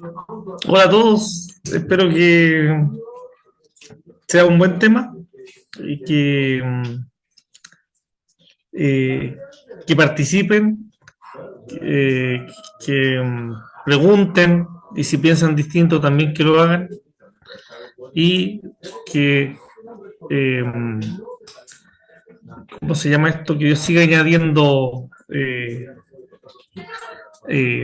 Hola a todos, espero que sea un buen tema y eh, que participen, eh, que pregunten y si piensan distinto también que lo hagan y que, eh, ¿cómo se llama esto? Que yo siga añadiendo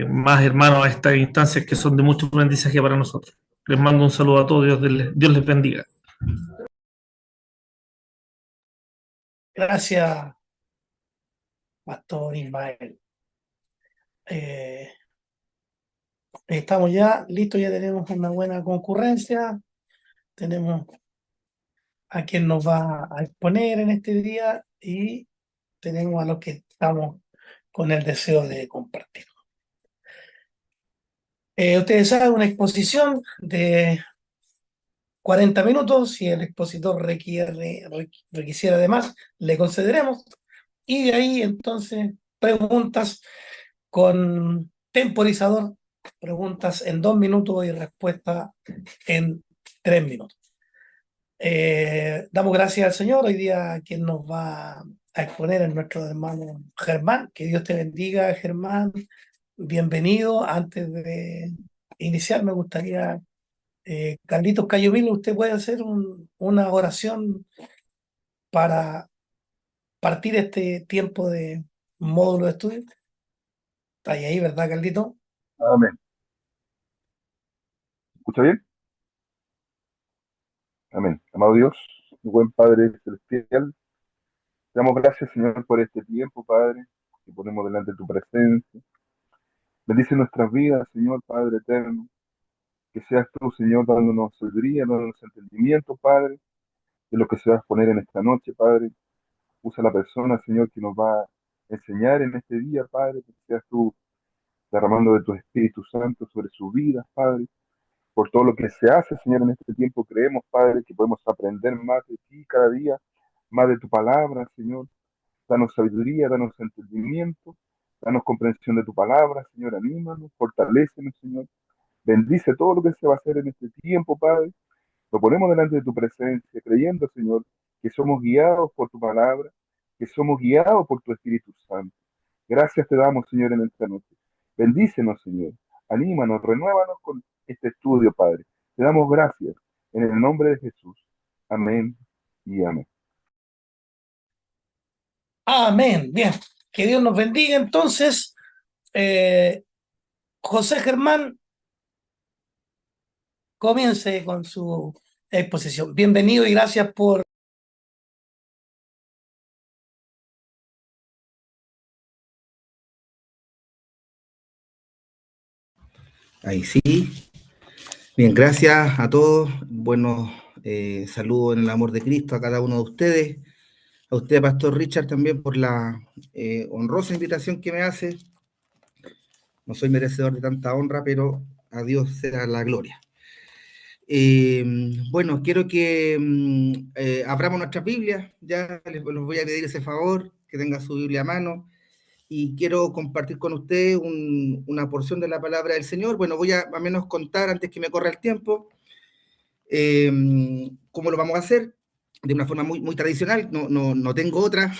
más hermanos a estas instancias que son de mucho aprendizaje para nosotros. Les mando un saludo a todos, Dios les bendiga. Gracias, Pastor Ismael. Eh, Estamos ya listos, ya tenemos una buena concurrencia, tenemos a quien nos va a exponer en este día y tenemos a los que estamos con el deseo de compartir. Ustedes saben, una exposición de 40 minutos, si el expositor requisiera además, le concederemos, y de ahí entonces preguntas con temporizador, preguntas en 2 minutos y respuesta en 3 minutos. Damos gracias al Señor. Hoy día quien nos va a exponer es nuestro hermano Germán. Que Dios te bendiga, Germán. Bienvenido. Antes de iniciar, me gustaría, Carlitos Cayomil, usted puede hacer una oración para partir este tiempo de módulo de estudio. Está ahí, ¿verdad, Carlitos? Amén. ¿Escucha bien? Amén. Amado Dios, mi buen Padre Celestial, te damos gracias, Señor, por este tiempo, Padre, que ponemos delante de tu presencia. Bendice nuestras vidas, Señor, Padre eterno. Que seas tú, Señor, dándonos sabiduría, dándonos entendimiento, Padre, de lo que se va a exponer en esta noche, Padre. Usa la persona, Señor, que nos va a enseñar en este día, Padre, que seas tú derramando de tu Espíritu Santo sobre sus vidas, Padre. Por todo lo que se hace, Señor, en este tiempo, creemos, Padre, que podemos aprender más de ti cada día, más de tu palabra, Señor. Danos sabiduría, danos entendimiento, danos comprensión de tu palabra, Señor. Anímanos, fortalécenos, Señor. Bendice todo lo que se va a hacer en este tiempo, Padre. Lo ponemos delante de tu presencia, creyendo, Señor, que somos guiados por tu palabra, que somos guiados por tu Espíritu Santo. Gracias te damos, Señor, en esta noche. Bendícenos, Señor. Anímanos, renuévanos con este estudio, Padre. Te damos gracias en el nombre de Jesús. Amén y amén. Amén. Bien. Que Dios nos bendiga. Entonces, eh, José Germán, comience con su exposición. Bienvenido y gracias por... Ahí sí. Bien, gracias a todos. Buenos saludos en el amor de Cristo a cada uno de ustedes. A usted, Pastor Richard, también por la honrosa invitación que me hace. No soy merecedor de tanta honra, pero a Dios sea la gloria. Bueno, quiero que abramos nuestras Biblias. Ya les voy a pedir ese favor, que tenga su Biblia a mano. Y quiero compartir con usted una porción de la palabra del Señor. Bueno, voy a menos contar antes que me corra el tiempo cómo lo vamos a hacer, de una forma muy, muy tradicional, no tengo otra.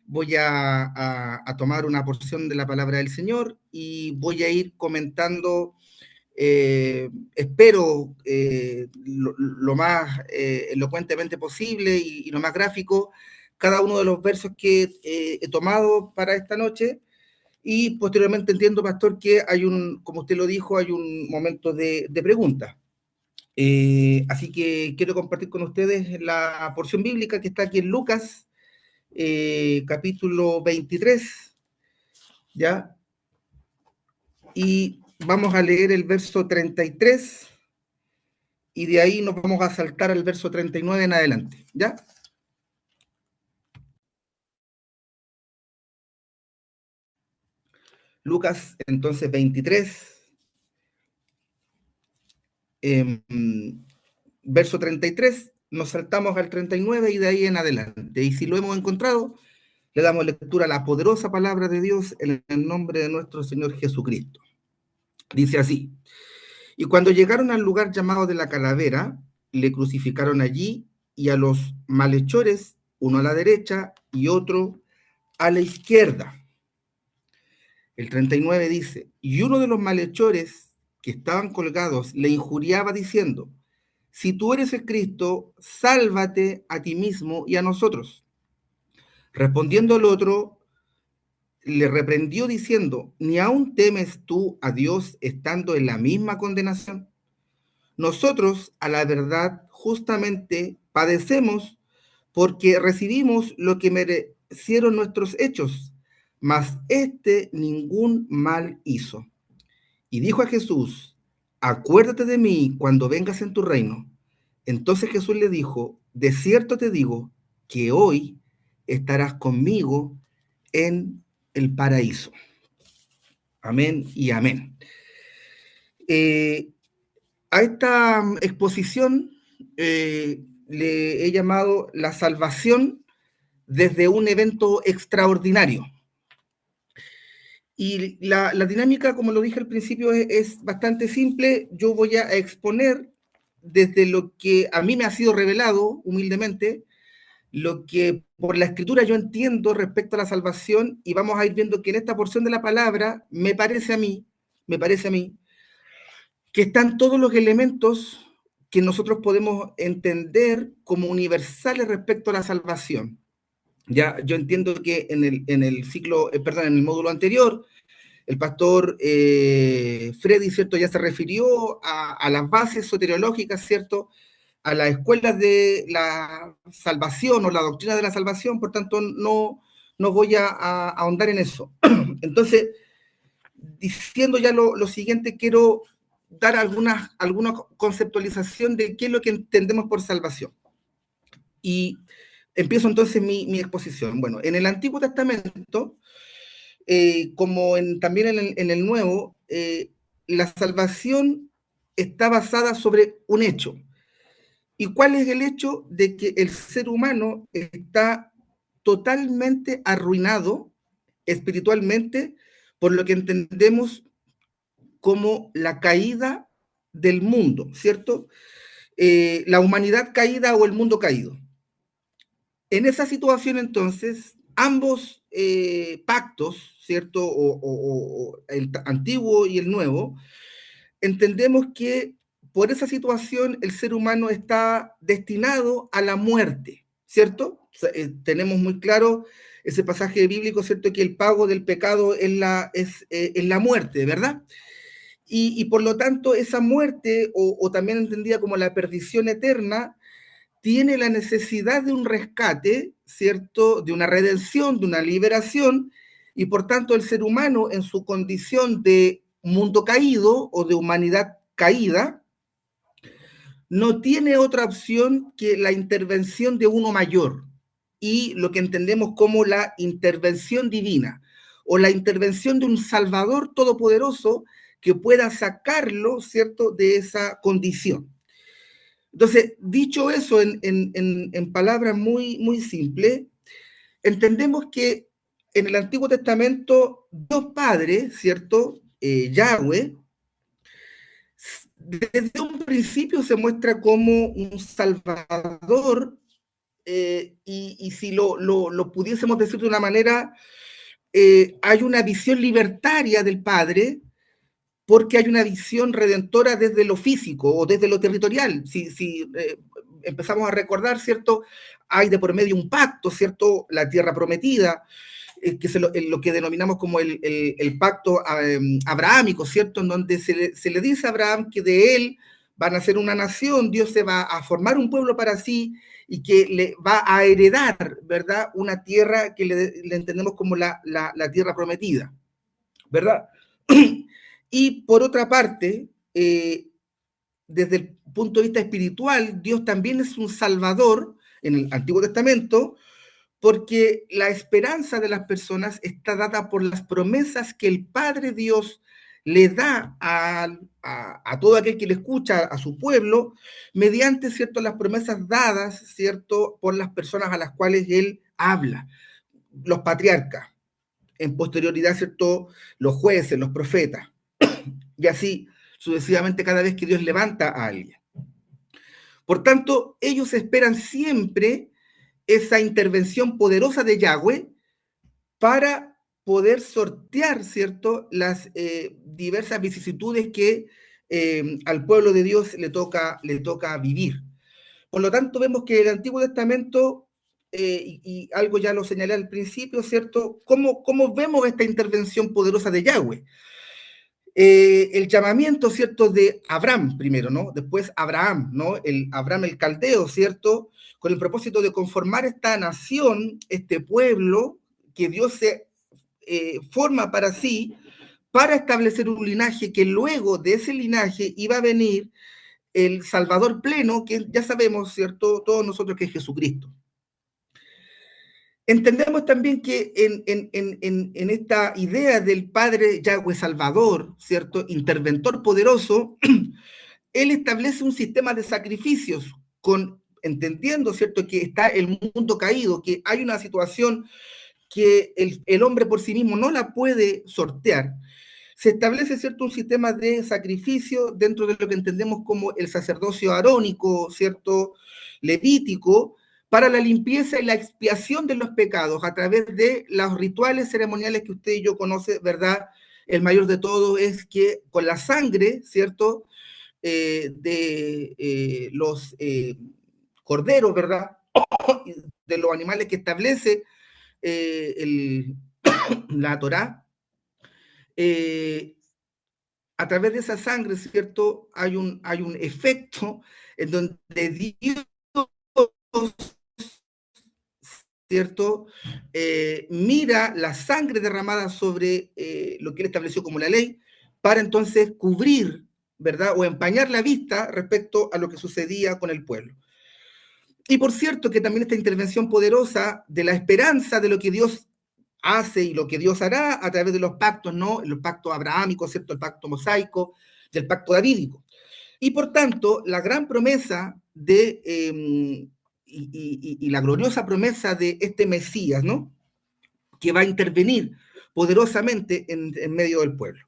Voy a tomar una porción de la palabra del Señor y voy a ir comentando, espero, lo más elocuentemente posible y lo más gráfico, cada uno de los versos que he tomado para esta noche. Y posteriormente entiendo, pastor, que como usted lo dijo, hay un momento de preguntas. Así que quiero compartir con ustedes la porción bíblica que está aquí en Lucas, capítulo 23, ¿ya? Y vamos a leer el verso 33 y de ahí nos vamos a saltar al verso 39 en adelante, ¿ya? Lucas, entonces, 23, eh, verso 33, nos saltamos al 39 y de ahí en adelante. Y si lo hemos encontrado, le damos lectura a la poderosa palabra de Dios en el nombre de nuestro Señor Jesucristo. Dice así: Y cuando llegaron al lugar llamado de la Calavera, le crucificaron allí y a los malhechores, uno a la derecha y otro a la izquierda. El 39 dice, y uno de los malhechores que estaban colgados le injuriaba diciendo, si tú eres el Cristo, sálvate a ti mismo y a nosotros. Respondiendo el otro, le reprendió diciendo, ¿ni aún temes tú a Dios estando en la misma condenación? Nosotros, a la verdad, justamente padecemos porque recibimos lo que merecieron nuestros hechos, mas este ningún mal hizo. Y dijo a Jesús, acuérdate de mí cuando vengas en tu reino. Entonces Jesús le dijo, de cierto te digo que hoy estarás conmigo en el paraíso. Amén y amén. A esta exposición le he llamado la salvación desde un evento extraordinario. Y la dinámica, como lo dije al principio, es bastante simple. Yo voy a exponer desde lo que a mí me ha sido revelado, humildemente, lo que por la escritura yo entiendo respecto a la salvación, y vamos a ir viendo que en esta porción de la palabra me parece a mí, que están todos los elementos que nosotros podemos entender como universales respecto a la salvación. Ya, yo entiendo que en el módulo anterior, el pastor Freddy, ¿cierto? Ya se refirió a las bases soteriológicas, ¿cierto? A las escuelas de la salvación o la doctrina de la salvación, por tanto, no voy a ahondar en eso. Entonces, diciendo ya lo siguiente, quiero dar alguna conceptualización de qué es lo que entendemos por salvación. Y empiezo entonces mi exposición. Bueno, en el Antiguo Testamento, como también en el Nuevo, la salvación está basada sobre un hecho. ¿Y cuál es el hecho? De que el ser humano está totalmente arruinado espiritualmente por lo que entendemos como la caída del mundo, ¿cierto? La humanidad caída o el mundo caído. En esa situación, entonces, ambos pactos, ¿cierto? O el antiguo y el nuevo, entendemos que por esa situación el ser humano está destinado a la muerte, ¿cierto? O sea, tenemos muy claro ese pasaje bíblico, ¿cierto? Que el pago del pecado es la muerte, ¿verdad? Y por lo tanto, esa muerte, o también entendida como la perdición eterna, tiene la necesidad de un rescate, ¿cierto? De una redención, de una liberación, y por tanto el ser humano en su condición de mundo caído o de humanidad caída, no tiene otra opción que la intervención de uno mayor y lo que entendemos como la intervención divina o la intervención de un Salvador todopoderoso que pueda sacarlo, ¿cierto?, de esa condición. Entonces, dicho eso en palabras muy simples, entendemos que en el Antiguo Testamento, Dios Padre, ¿cierto? Yahweh, desde un principio se muestra como un salvador, y si lo pudiésemos decir de una manera, hay una visión libertaria del Padre, porque hay una visión redentora desde lo físico o desde lo territorial. Si empezamos a recordar, ¿cierto? Hay de por medio un pacto, ¿cierto? La tierra prometida, que es lo que denominamos como el pacto abrahámico, ¿cierto? En donde se le dice a Abraham que de él van a ser una nación, Dios se va a formar un pueblo para sí y que le va a heredar, ¿verdad? Una tierra que le entendemos como la tierra prometida, ¿verdad? Y por otra parte, desde el punto de vista espiritual, Dios también es un salvador en el Antiguo Testamento, porque la esperanza de las personas está dada por las promesas que el Padre Dios le da a todo aquel que le escucha, a su pueblo, mediante, ¿cierto?, las promesas dadas, ¿cierto?, por las personas a las cuales Él habla, los patriarcas, en posterioridad, ¿cierto?, los jueces, los profetas, y así sucesivamente cada vez que Dios levanta a alguien. Por tanto, ellos esperan siempre esa intervención poderosa de Yahweh para poder sortear, ¿cierto?, las diversas vicisitudes que al pueblo de Dios le toca vivir. Por lo tanto, vemos que el Antiguo Testamento, y algo ya lo señalé al principio, ¿cierto?, ¿cómo vemos esta intervención poderosa de Yahweh? El llamamiento, ¿cierto?, de Abraham primero, ¿no? Después Abraham, ¿no? Abraham el caldeo, ¿cierto?, con el propósito de conformar esta nación, este pueblo que Dios se forma para sí, para establecer un linaje que luego de ese linaje iba a venir el Salvador pleno, que ya sabemos, ¿cierto?, todos nosotros, que es Jesucristo. Entendemos también que en esta idea del Padre Yahweh Salvador, ¿cierto?, interventor poderoso, Él establece un sistema de sacrificios, entendiendo, ¿cierto?, que está el mundo caído, que hay una situación que el hombre por sí mismo no la puede sortear. Se establece, ¿cierto?, un sistema de sacrificio dentro de lo que entendemos como el sacerdocio arónico, ¿cierto?, levítico, para la limpieza y la expiación de los pecados a través de los rituales ceremoniales que usted y yo conoce, ¿verdad? El mayor de todo es que con la sangre, ¿cierto?, de los corderos, ¿verdad?, de los animales que establece la Torá, a través de esa sangre, ¿cierto?, hay un efecto en donde Dios, ¿cierto?, mira la sangre derramada sobre lo que Él estableció como la ley, para entonces cubrir, ¿verdad?, o empañar la vista respecto a lo que sucedía con el pueblo. Y por cierto que también esta intervención poderosa de la esperanza de lo que Dios hace y lo que Dios hará a través de los pactos, ¿no? Los pactos abrahámicos, ¿cierto?, el pacto mosaico, del pacto davídico. Y por tanto, la gran promesa y la gloriosa promesa de este Mesías, ¿no?, que va a intervenir poderosamente en medio del pueblo.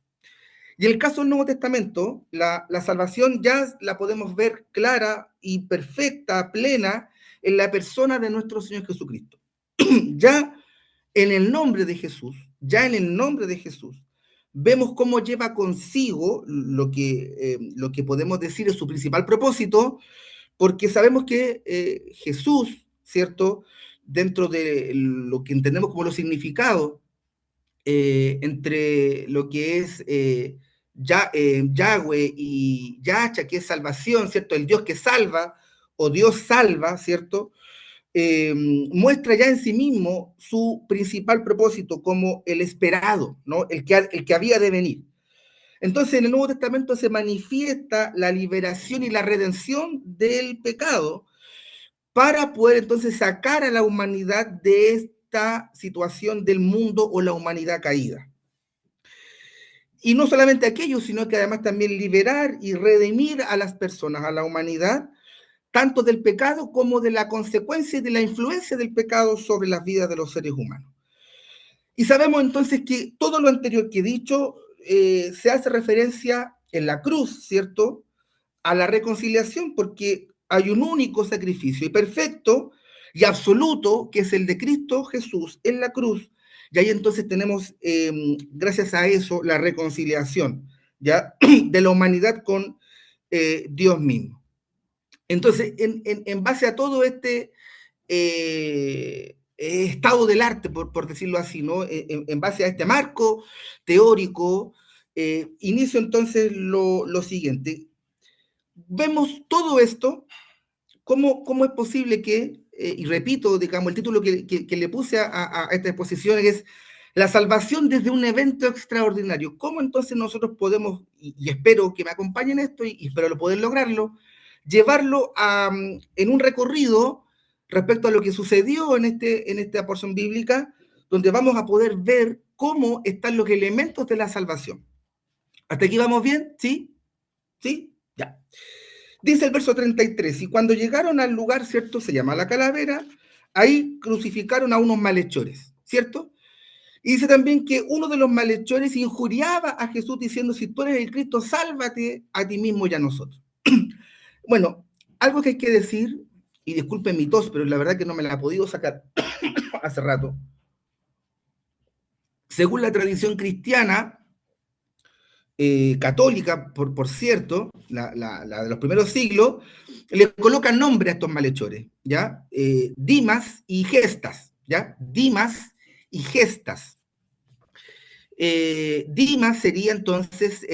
Y en el caso del Nuevo Testamento, la salvación ya la podemos ver clara y perfecta, plena, en la persona de nuestro Señor Jesucristo. Ya en el nombre de Jesús, vemos cómo lleva consigo lo que podemos decir es su principal propósito, porque sabemos que Jesús, ¿cierto?, dentro de lo que entendemos como los significados, entre lo que es Yahweh y Yacha, que es salvación, ¿cierto?, el Dios que salva, o Dios salva, ¿cierto?, muestra ya en sí mismo su principal propósito como el esperado, ¿no?, el que había de venir. Entonces, en el Nuevo Testamento se manifiesta la liberación y la redención del pecado para poder entonces sacar a la humanidad de esta situación del mundo o la humanidad caída. Y no solamente aquello, sino que además también liberar y redimir a las personas, a la humanidad, tanto del pecado como de la consecuencia y de la influencia del pecado sobre las vidas de los seres humanos. Y sabemos entonces que todo lo anterior que he dicho se hace referencia en la cruz, ¿cierto?, a la reconciliación, porque hay un único sacrificio y perfecto y absoluto, que es el de Cristo Jesús en la cruz, y ahí entonces tenemos, gracias a eso, la reconciliación, ¿ya?, de la humanidad con Dios mismo. Entonces, en base a todo este estado del arte, por decirlo así, ¿no?, en base a este marco teórico, inicio entonces lo siguiente. Vemos todo esto, cómo es posible que, y repito, digamos, el título que le puse a esta exposición es la salvación desde un evento extraordinario. ¿Cómo entonces nosotros podemos, y espero que me acompañen esto, y espero poder lograrlo, llevarlo en un recorrido respecto a lo que sucedió en esta porción bíblica, donde vamos a poder ver cómo están los elementos de la salvación? ¿Hasta aquí vamos bien? ¿Sí? ¿Sí? Ya. Dice el verso 33, y cuando llegaron al lugar, ¿cierto?, se llama la Calavera, ahí crucificaron a unos malhechores, ¿cierto? Y dice también que uno de los malhechores injuriaba a Jesús diciendo, si tú eres el Cristo, sálvate a ti mismo y a nosotros. Bueno, algo que hay que decir, y disculpen mi tos, pero la verdad que no me la he podido sacar hace rato. Según la tradición cristiana, católica, por cierto, la de los primeros siglos, le colocan nombre a estos malhechores, ¿ya? Dimas y Gestas, ¿ya? Dimas y Gestas. Dimas sería entonces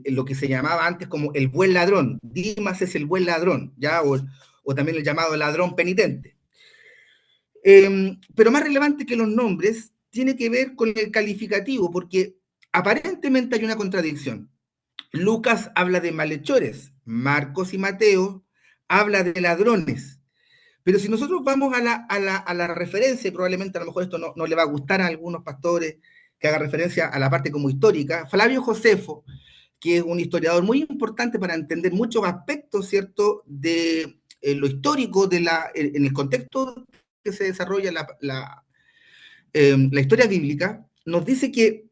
lo que se llamaba antes como el buen ladrón. Dimas es el buen ladrón, ¿ya? O también el llamado ladrón penitente. Pero más relevante que los nombres tiene que ver con el calificativo, porque aparentemente hay una contradicción. Lucas habla de malhechores, Marcos y Mateo habla de ladrones. Pero si nosotros vamos a la referencia, y probablemente a lo mejor esto no le va a gustar a algunos pastores que haga referencia a la parte como histórica, Flavio Josefo, que es un historiador muy importante para entender muchos aspectos, ¿cierto?, de lo histórico en el contexto que se desarrolla la historia bíblica, nos dice que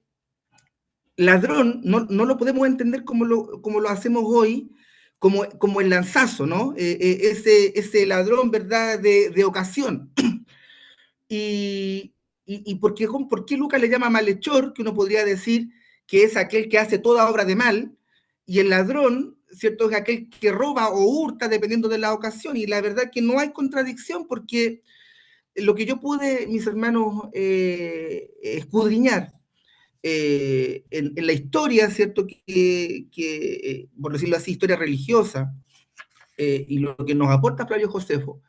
ladrón no lo podemos entender como lo hacemos hoy, como el lanzazo, ¿no? Ese ladrón, ¿verdad?, de ocasión. ¿Y por qué Lucas le llama malhechor? Que uno podría decir que es aquel que hace toda obra de mal, y el ladrón, ¿cierto?, es aquel que roba o hurta dependiendo de la ocasión. Y la verdad que no hay contradicción, porque lo que yo pude, mis hermanos, escudriñar en la historia, ¿cierto?, por decirlo así, historia religiosa, y lo que nos aporta Flavio Josefo,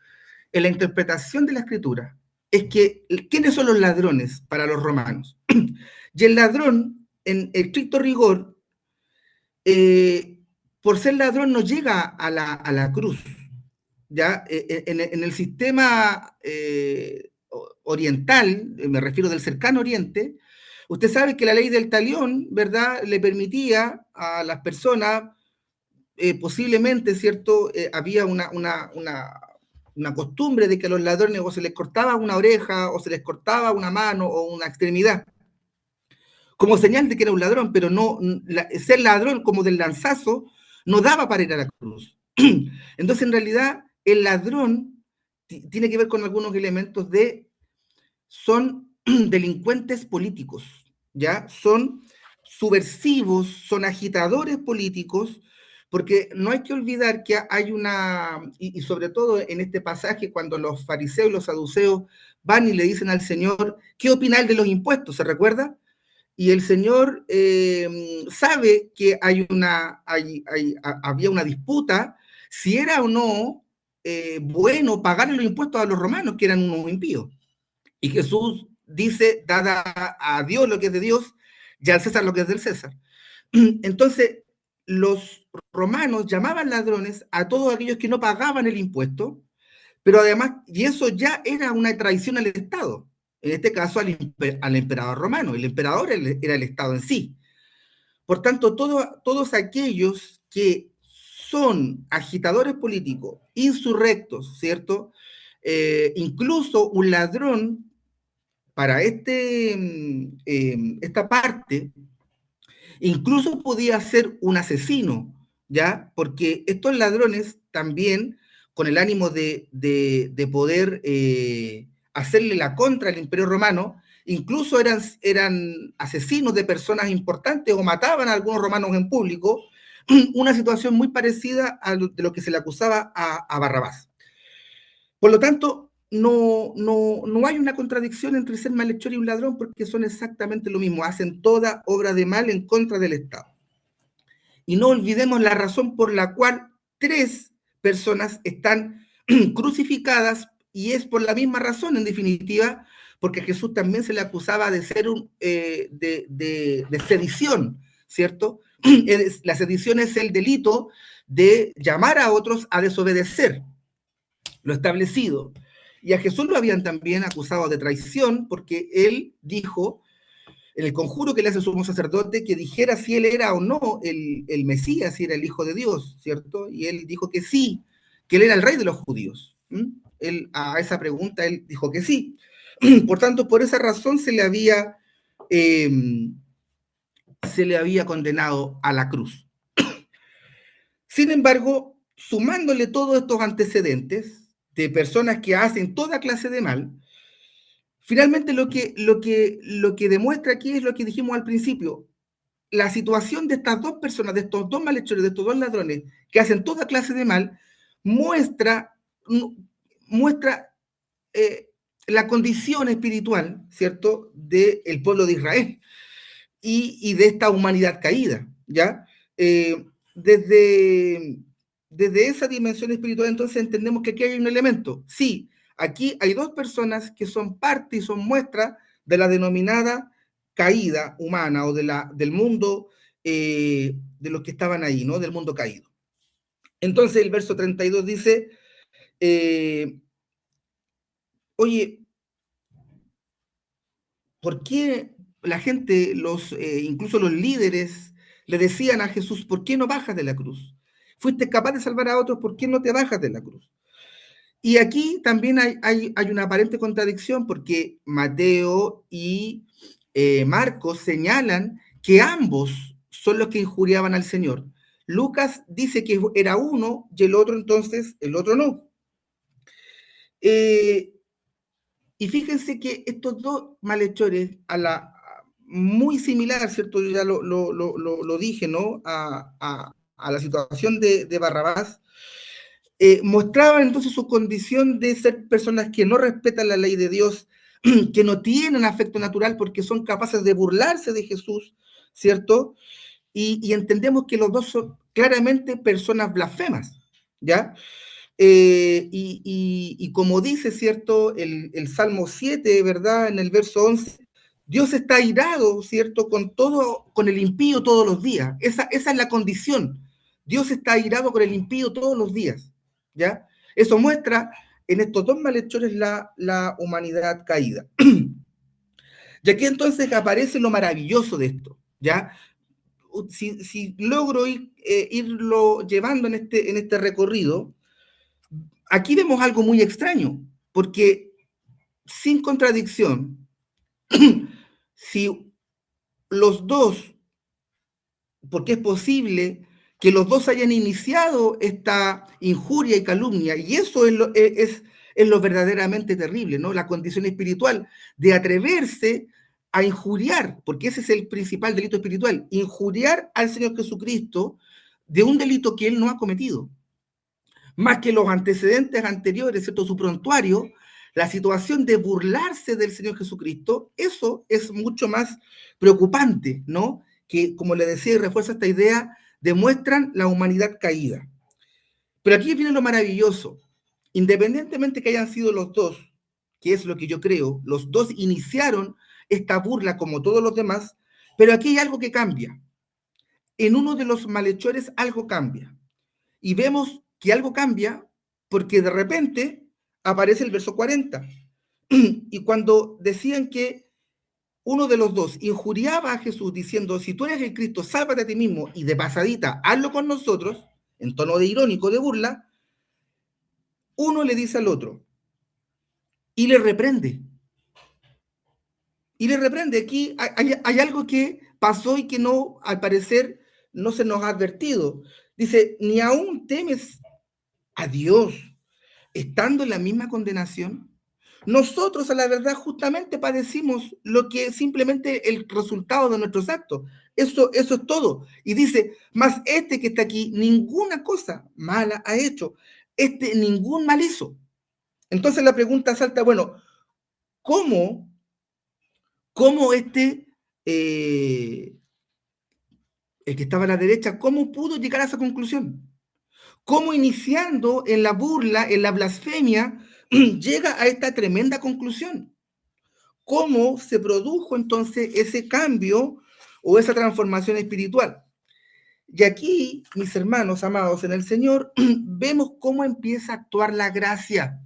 en la interpretación de la escritura, es que, ¿quiénes son los ladrones para los romanos? Y el ladrón, en estricto rigor, por ser ladrón no llega a la cruz, ¿ya? En el sistema oriental, me refiero del cercano oriente, usted sabe que la ley del talión, ¿verdad?, le permitía a las personas, posiblemente, ¿cierto?, había una costumbre de que a los ladrones o se les cortaba una oreja, o se les cortaba una mano o una extremidad, como señal de que era un ladrón, pero ser ladrón como del lanzazo no daba para ir a la cruz. Entonces, en realidad, el ladrón tiene que ver con algunos elementos son delincuentes políticos, ¿ya? Son subversivos, son agitadores políticos, porque no hay que olvidar que hay y sobre todo en este pasaje, cuando los fariseos y los saduceos van y le dicen al Señor, ¿qué opina él de los impuestos? ¿Se recuerda? Y el Señor sabe que había una disputa si era o no bueno pagarle los impuestos a los romanos, que eran unos impíos. Y Jesús dice, dada a Dios lo que es de Dios, y al César lo que es del César. Entonces, los romanos llamaban ladrones a todos aquellos que no pagaban el impuesto, pero además, y eso ya era una traición al Estado, en este caso al emperador romano. El emperador era el Estado en sí. Por tanto, todos aquellos que son agitadores políticos, insurrectos, ¿cierto? Incluso un ladrón, para esta parte, incluso podía ser un asesino, ¿ya? Porque estos ladrones también, con el ánimo de poder hacerle la contra al Imperio Romano, incluso eran asesinos de personas importantes o mataban a algunos romanos en público, una situación muy parecida de lo que se le acusaba a Barrabás. Por lo tanto, no hay una contradicción entre ser malhechor y un ladrón, porque son exactamente lo mismo, hacen toda obra de mal en contra del Estado. Y no olvidemos la razón por la cual 3 personas están crucificadas, y es por la misma razón, en definitiva, porque Jesús también se le acusaba de ser de sedición, ¿cierto? La sedición es el delito de llamar a otros a desobedecer lo establecido. Y a Jesús lo habían también acusado de traición, porque él dijo, en el conjuro que le hace su sumo sacerdote, que dijera si él era o no el Mesías, si era el Hijo de Dios, ¿cierto? Y él dijo que sí, que él era el rey de los judíos. A esa pregunta él dijo que sí. Por tanto, por esa razón se le había se le había condenado a la cruz. Sin embargo, sumándole todos estos antecedentes de personas que hacen toda clase de mal, finalmente lo que demuestra aquí es lo que dijimos al principio. La situación de estas dos personas, de estos dos malhechores, de estos dos ladrones que hacen toda clase de mal, muestra, muestra la condición espiritual, ¿cierto?, del pueblo de Israel y de esta humanidad caída, ¿ya? Desde, desde esa dimensión espiritual, entonces entendemos que aquí hay un elemento. Sí, aquí hay dos personas que son parte y son muestra de la denominada caída humana o del mundo, de los que estaban ahí, ¿no? Del mundo caído. Entonces el verso 32 dice, oye, ¿por qué la gente, incluso los líderes, le decían a Jesús, ¿por qué no bajas de la cruz? Fuiste capaz de salvar a otros, ¿por qué no te bajas de la cruz? Y aquí también hay una aparente contradicción porque Mateo y Marcos señalan que ambos son los que injuriaban al Señor. Lucas dice que era uno y el otro entonces, el otro no. Eh, y fíjense que estos dos malhechores, muy similar, ¿cierto? Yo ya lo dije, ¿no? A la situación de Barrabás, mostraban entonces su condición de ser personas que no respetan la ley de Dios, que no tienen afecto natural porque son capaces de burlarse de Jesús, ¿cierto? Y entendemos que los dos son claramente personas blasfemas, ¿ya? Y como dice, ¿cierto? El Salmo 7, ¿verdad? En el verso 11, Dios está airado, ¿cierto? Con el impío todos los días. Esa es la condición. Dios está airado con el impío todos los días, ¿ya? Eso muestra en estos dos malhechores la humanidad caída. Y aquí entonces aparece lo maravilloso de esto, ¿ya? Si logro irlo llevando en este recorrido, aquí vemos algo muy extraño, porque sin contradicción, si los dos, porque es posible que los dos hayan iniciado esta injuria y calumnia, y eso es lo verdaderamente terrible, ¿no? La condición espiritual de atreverse a injuriar, porque ese es el principal delito espiritual, injuriar al Señor Jesucristo de un delito que él no ha cometido. Más que los antecedentes anteriores, ¿cierto? Su prontuario, la situación de burlarse del Señor Jesucristo, eso es mucho más preocupante, ¿no? Que, como le decía y refuerza esta idea, demuestran la humanidad caída. Pero aquí viene lo maravilloso. Independientemente que hayan sido los dos, que es lo que yo creo, los dos iniciaron esta burla como todos los demás, pero aquí hay algo que cambia. En uno de los malhechores algo cambia. Y vemos que algo cambia porque de repente aparece el verso 40. Y cuando decían que uno de los dos injuriaba a Jesús diciendo, si tú eres el Cristo, sálvate a ti mismo y de pasadita, hazlo con nosotros, en tono de irónico, de burla, uno le dice al otro y le reprende. Y le reprende. Aquí hay algo que pasó y que no, al parecer, no se nos ha advertido. Dice, ni aún temes a Dios, estando en la misma condenación. Nosotros, a la verdad, justamente padecimos lo que simplemente el resultado de nuestros actos. Eso es todo. Y dice, más este que está aquí, ninguna cosa mala ha hecho. Ningún mal hizo. Entonces la pregunta salta, bueno, ¿cómo eh, el que estaba a la derecha, cómo pudo llegar a esa conclusión? ¿Cómo iniciando en la burla, en la blasfemia, llega a esta tremenda conclusión? ¿Cómo se produjo entonces ese cambio o esa transformación espiritual? Y aquí, mis hermanos amados en el Señor, vemos cómo empieza a actuar la gracia,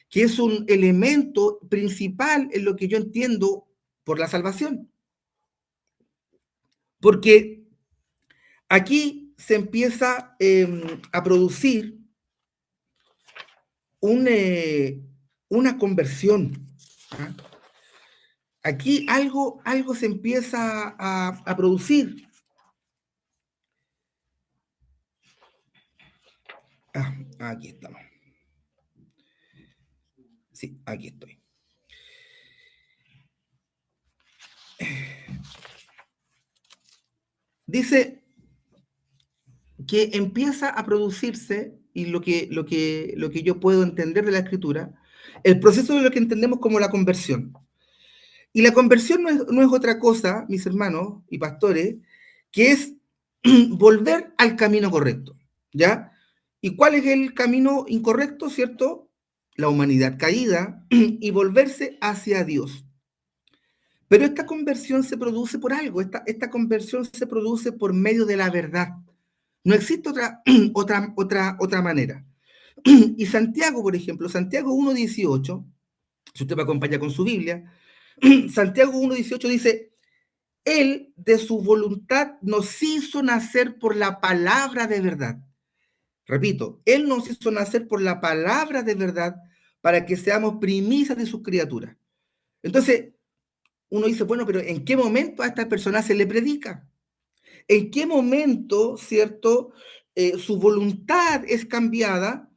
que es un elemento principal en lo que yo entiendo por la salvación. Porque aquí se empieza a producir una conversión. ¿Ah? aquí algo se empieza a producir. Aquí estamos. Sí, aquí estoy. Dice que empieza a producirse, y lo que yo puedo entender de la escritura, el proceso de lo que entendemos como la conversión. Y la conversión no es otra cosa, mis hermanos y pastores, que es volver al camino correcto, ¿ya? ¿Y cuál es el camino incorrecto, cierto? La humanidad caída y volverse hacia Dios. Pero esta conversión se produce por algo, esta conversión se produce por medio de la verdad. No existe otra manera. Y Santiago, por ejemplo, Santiago 1:18, si usted me acompaña con su Biblia, Santiago 1:18 dice, Él de su voluntad nos hizo nacer por la palabra de verdad. Repito, Él nos hizo nacer por la palabra de verdad para que seamos primicias de sus criaturas. Entonces, uno dice, bueno, pero ¿en qué momento a esta persona se le predica? ¿En qué momento, cierto, su voluntad es cambiada?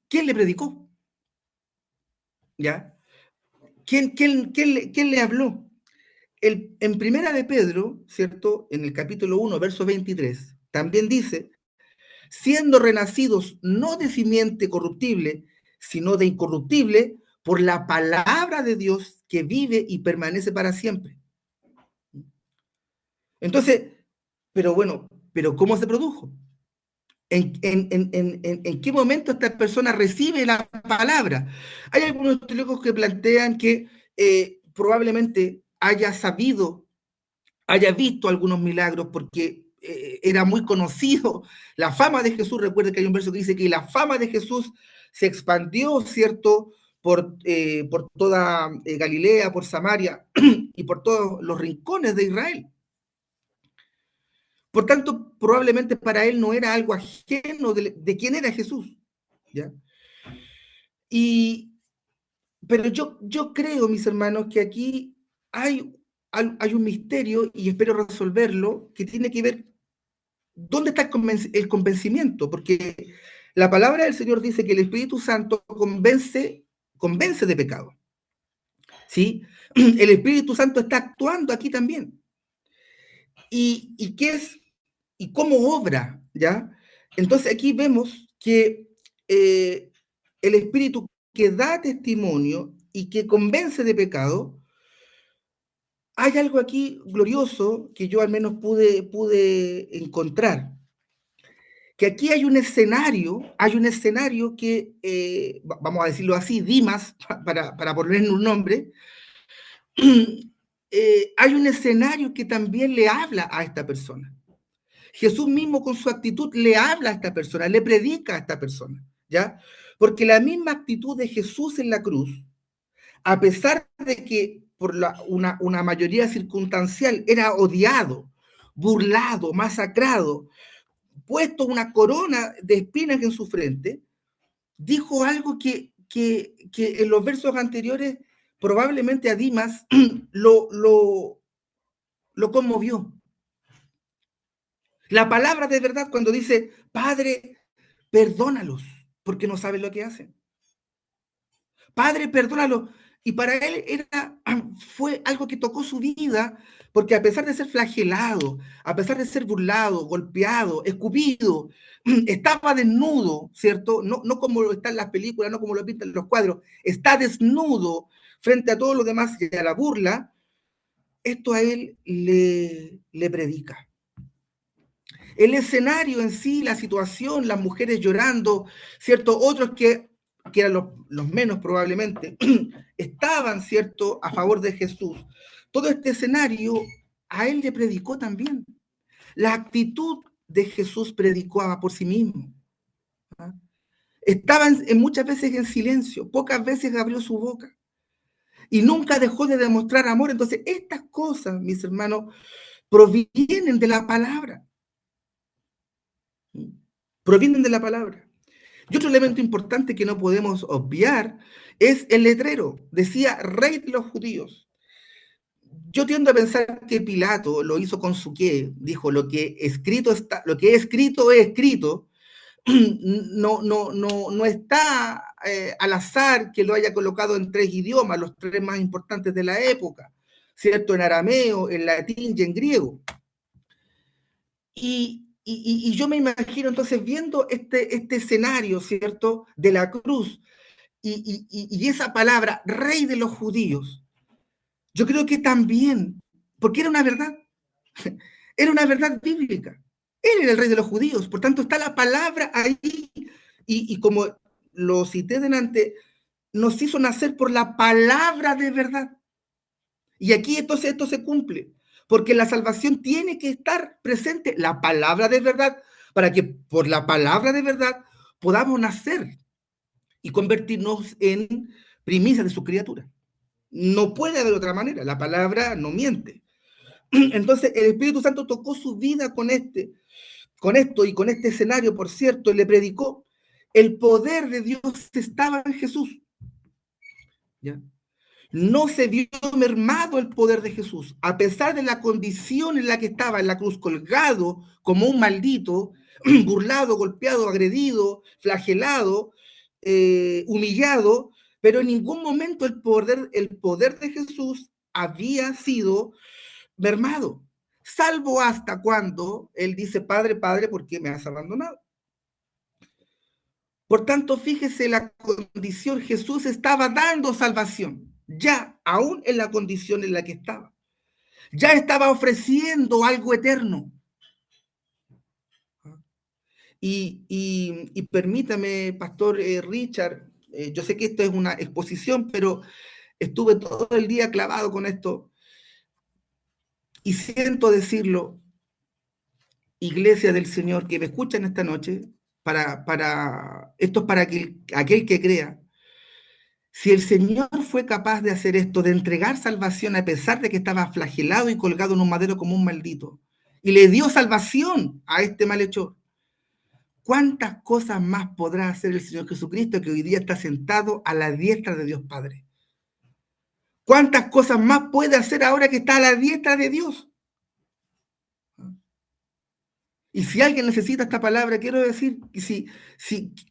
¿Quién le predicó? ¿Ya? ¿Quién le habló? En Primera de Pedro, ¿cierto? En el capítulo 1, verso 23, también dice, siendo renacidos no de simiente corruptible, sino de incorruptible, por la palabra de Dios que vive y permanece para siempre. Entonces, pero bueno, ¿pero cómo se produjo? ¿En qué momento esta persona recibe la palabra? Hay algunos teólogos que plantean que probablemente haya sabido, haya visto algunos milagros porque era muy conocido la fama de Jesús. Recuerden que hay un verso que dice que la fama de Jesús se expandió, ¿cierto? Por toda Galilea, por Samaria y por todos los rincones de Israel. Por tanto, probablemente para él no era algo ajeno de quién era Jesús, ¿ya? Pero yo creo, mis hermanos, que aquí hay un misterio, y espero resolverlo, que tiene que ver dónde está el convencimiento, porque la palabra del Señor dice que el Espíritu Santo convence de pecado, ¿sí? El Espíritu Santo está actuando aquí también. ¿Y qué es? ¿Y cómo obra? ¿Ya? Entonces aquí vemos que el Espíritu que da testimonio y que convence de pecado, hay algo aquí glorioso que yo al menos pude encontrar, que aquí hay un escenario que, vamos a decirlo así, Dimas, para ponerle un nombre, hay un escenario que también le habla a esta persona. Jesús mismo con su actitud le habla a esta persona, le predica a esta persona, ¿ya? Porque la misma actitud de Jesús en la cruz, a pesar de que por una mayoría circunstancial era odiado, burlado, masacrado, puesto una corona de espinas en su frente, dijo algo que en los versos anteriores probablemente a Dimas lo conmovió. La palabra de verdad cuando dice, Padre, perdónalos, porque no saben lo que hacen. Padre, perdónalos. Y para él fue algo que tocó su vida, porque a pesar de ser flagelado, a pesar de ser burlado, golpeado, escupido, estaba desnudo, ¿cierto? No como está en las películas, no como lo pintan los cuadros, está desnudo frente a todos los demás y a la burla. Esto a él le predica. El escenario en sí, la situación, las mujeres llorando, ¿cierto? Otros que eran los menos probablemente, estaban, ¿cierto?, a favor de Jesús. Todo este escenario a él le predicó también. La actitud de Jesús predicaba por sí mismo. ¿Ah? Estaban muchas veces en silencio, pocas veces abrió su boca y nunca dejó de demostrar amor. Entonces, estas cosas, mis hermanos, provienen de la palabra. Provienen de la palabra. Y otro elemento importante que no podemos obviar es el letrero. Decía Rey de los Judíos. yo tiendo a pensar que Pilato lo hizo con su qué, dijo, lo que escrito está, lo que es escrito, no está al azar que lo haya colocado en 3 idiomas, los 3 más importantes de la época, ¿cierto? En arameo, en latín y en griego. Y yo me imagino entonces viendo este escenario, ¿cierto? De la cruz y esa palabra, rey de los judíos, yo creo que también, porque era una verdad bíblica. Él era el rey de los judíos, por tanto está la palabra ahí. Y como lo cité delante, nos hizo nacer por la palabra de verdad. Y aquí entonces esto se cumple, porque la salvación tiene que estar presente, la palabra de verdad, para que por la palabra de verdad podamos nacer y convertirnos en primicias de su criatura. No puede haber otra manera, la palabra no miente. Entonces el Espíritu Santo tocó su vida con esto y con este escenario, por cierto, y le predicó. El poder de Dios estaba en Jesús. ¿Ya? No se vio mermado el poder de Jesús, a pesar de la condición en la que estaba en la cruz, colgado como un maldito, burlado, golpeado, agredido, flagelado, humillado, pero en ningún momento el poder de Jesús había sido mermado, salvo hasta cuando él dice, Padre, Padre, ¿por qué me has abandonado? Por tanto, fíjese la condición, Jesús estaba dando salvación, ya, aún en la condición en la que estaba. Ya estaba ofreciendo algo eterno. Y permítame, Pastor Richard, yo sé que esto es una exposición, pero estuve todo el día clavado con esto y siento decirlo, iglesia del Señor, que me escuchan esta noche, esto es para aquel que crea. Si el Señor fue capaz de hacer esto, de entregar salvación a pesar de que estaba flagelado y colgado en un madero como un maldito, y le dio salvación a este malhechor, ¿cuántas cosas más podrá hacer el Señor Jesucristo que hoy día está sentado a la diestra de Dios Padre? ¿Cuántas cosas más puede hacer ahora que está a la diestra de Dios? Y si alguien necesita esta palabra, quiero decir,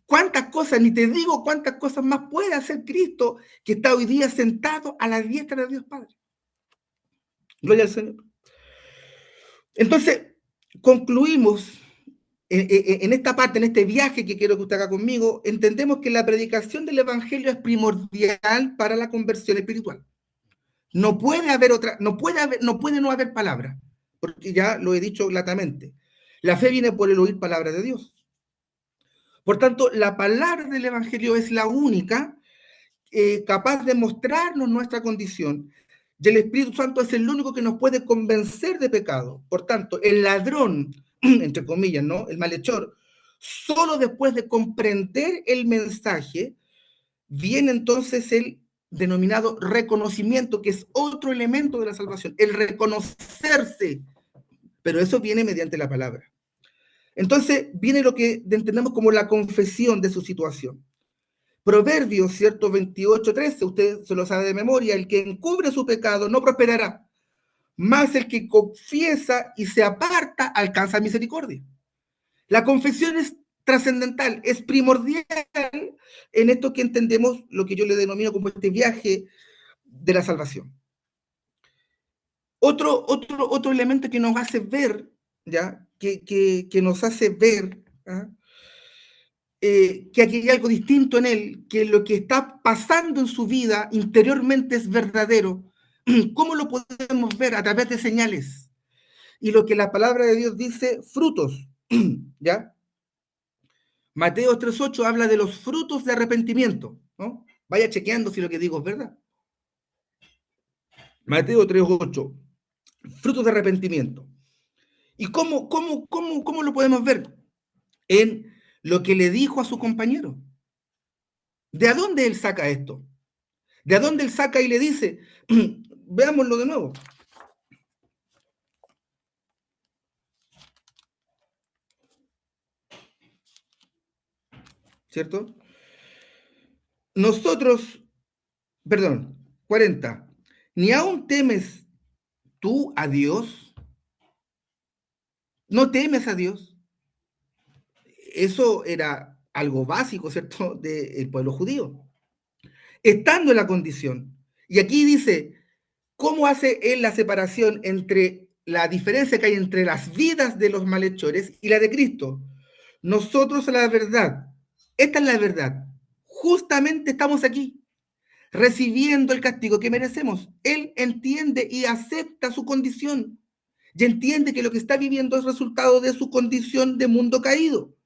cuántas cosas, ni te digo cuántas cosas más puede hacer Cristo que está hoy día sentado a la diestra de Dios Padre. Gloria al Señor. Entonces, concluimos en esta parte, en este viaje que quiero que usted haga conmigo, entendemos que la predicación del Evangelio es primordial para la conversión espiritual. No puede haber otra, no puede no haber palabra, porque ya lo he dicho glatamente. La fe viene por el oír palabra de Dios. Por tanto, la palabra del Evangelio es la única capaz de mostrarnos nuestra condición. Y el Espíritu Santo es el único que nos puede convencer de pecado. Por tanto, el ladrón, entre comillas, ¿no? El malhechor, solo después de comprender el mensaje, viene entonces el denominado reconocimiento, que es otro elemento de la salvación, el reconocerse, pero eso viene mediante la palabra. Entonces viene lo que entendemos como la confesión de su situación. Proverbios, ¿cierto? 28:13, usted se lo sabe de memoria, el que encubre su pecado no prosperará, más el que confiesa y se aparta alcanza misericordia. La confesión es trascendental, es primordial en esto que entendemos lo que yo le denomino como este viaje de la salvación. Otro elemento que nos hace ver, ¿ya? Que nos hace ver, ¿ah? Que aquí hay algo distinto en él, que lo que está pasando en su vida interiormente es verdadero. ¿Cómo lo podemos ver? A través de señales. Y lo que la palabra de Dios dice, frutos, ¿ya? Mateo 3:8 habla de los frutos de arrepentimiento, ¿no? Vaya chequeando si lo que digo es verdad. Mateo 3:8, frutos de arrepentimiento. ¿Y cómo lo podemos ver? En lo que le dijo a su compañero. ¿De dónde él saca esto? ¿De dónde él saca y le dice? Veámoslo de nuevo. ¿Cierto? Nosotros, perdón, 40. Ni aún temes tú a Dios? ¿No temes a Dios? Eso era algo básico, ¿cierto?, del pueblo judío, estando en la condición. Y aquí dice, ¿cómo hace él la separación entre la diferencia que hay entre las vidas de los malhechores y la de Cristo? Nosotros la verdad, esta es la verdad, justamente estamos aquí, recibiendo el castigo que merecemos. Él entiende y acepta su condición y entiende que lo que está viviendo es resultado de su condición de mundo caído.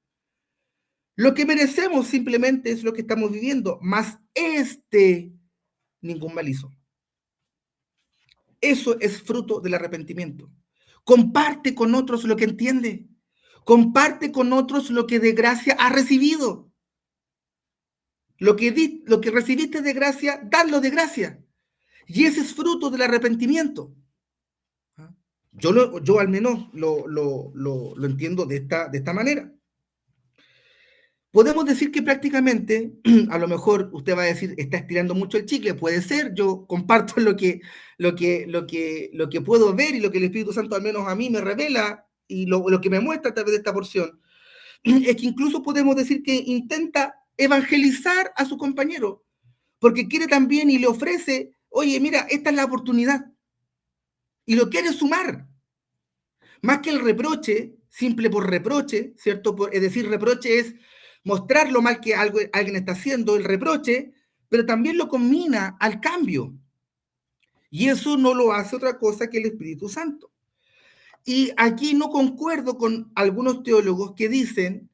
Lo que merecemos simplemente es lo que estamos viviendo, mas ningún mal hizo. Eso es fruto del arrepentimiento. Comparte con otros lo que entiende. Comparte con otros lo que de gracia ha recibido. Lo que recibiste de gracia, dadlo de gracia. Y ese es fruto del arrepentimiento. Yo al menos lo entiendo de esta manera. Podemos decir que prácticamente, a lo mejor usted va a decir, está estirando mucho el chicle, puede ser, yo comparto lo que puedo ver y lo que el Espíritu Santo al menos a mí me revela y lo que me muestra a través de esta porción, es que incluso podemos decir que intenta evangelizar a su compañero, porque quiere también y le ofrece, oye, mira, esta es la oportunidad, y lo quiere sumar, más que el reproche, simple por reproche, ¿cierto? Es decir, reproche es mostrar lo mal que alguien está haciendo, el reproche, pero también lo combina al cambio. Y eso no lo hace otra cosa que el Espíritu Santo. Y aquí no concuerdo con algunos teólogos que dicen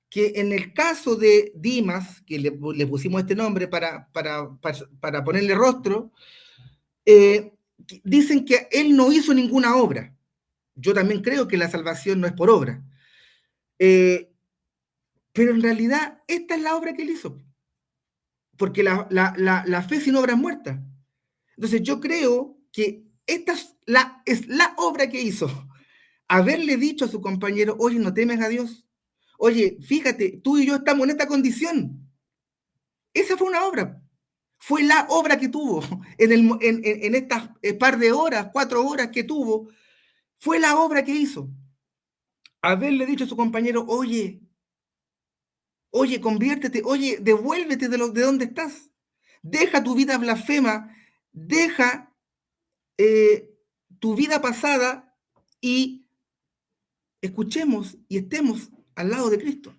que en el caso de Dimas, que le pusimos este nombre para ponerle rostro, dicen que él no hizo ninguna obra. Yo también creo que la salvación no es por obra. Pero en realidad esta es la obra que él hizo. Porque la fe sin obra es muerta. Entonces yo creo que esta es la obra que hizo. Haberle dicho a su compañero, oye, no temes a Dios. Oye, fíjate, tú y yo estamos en esta condición. Esa fue una obra. Fue la obra que tuvo en estas par de horas, 4 horas que tuvo. Fue la obra que hizo. Haberle dicho a su compañero, oye, conviértete, oye, devuélvete de donde estás. Deja tu vida blasfema, deja tu vida pasada y escuchemos y estemos al lado de Cristo.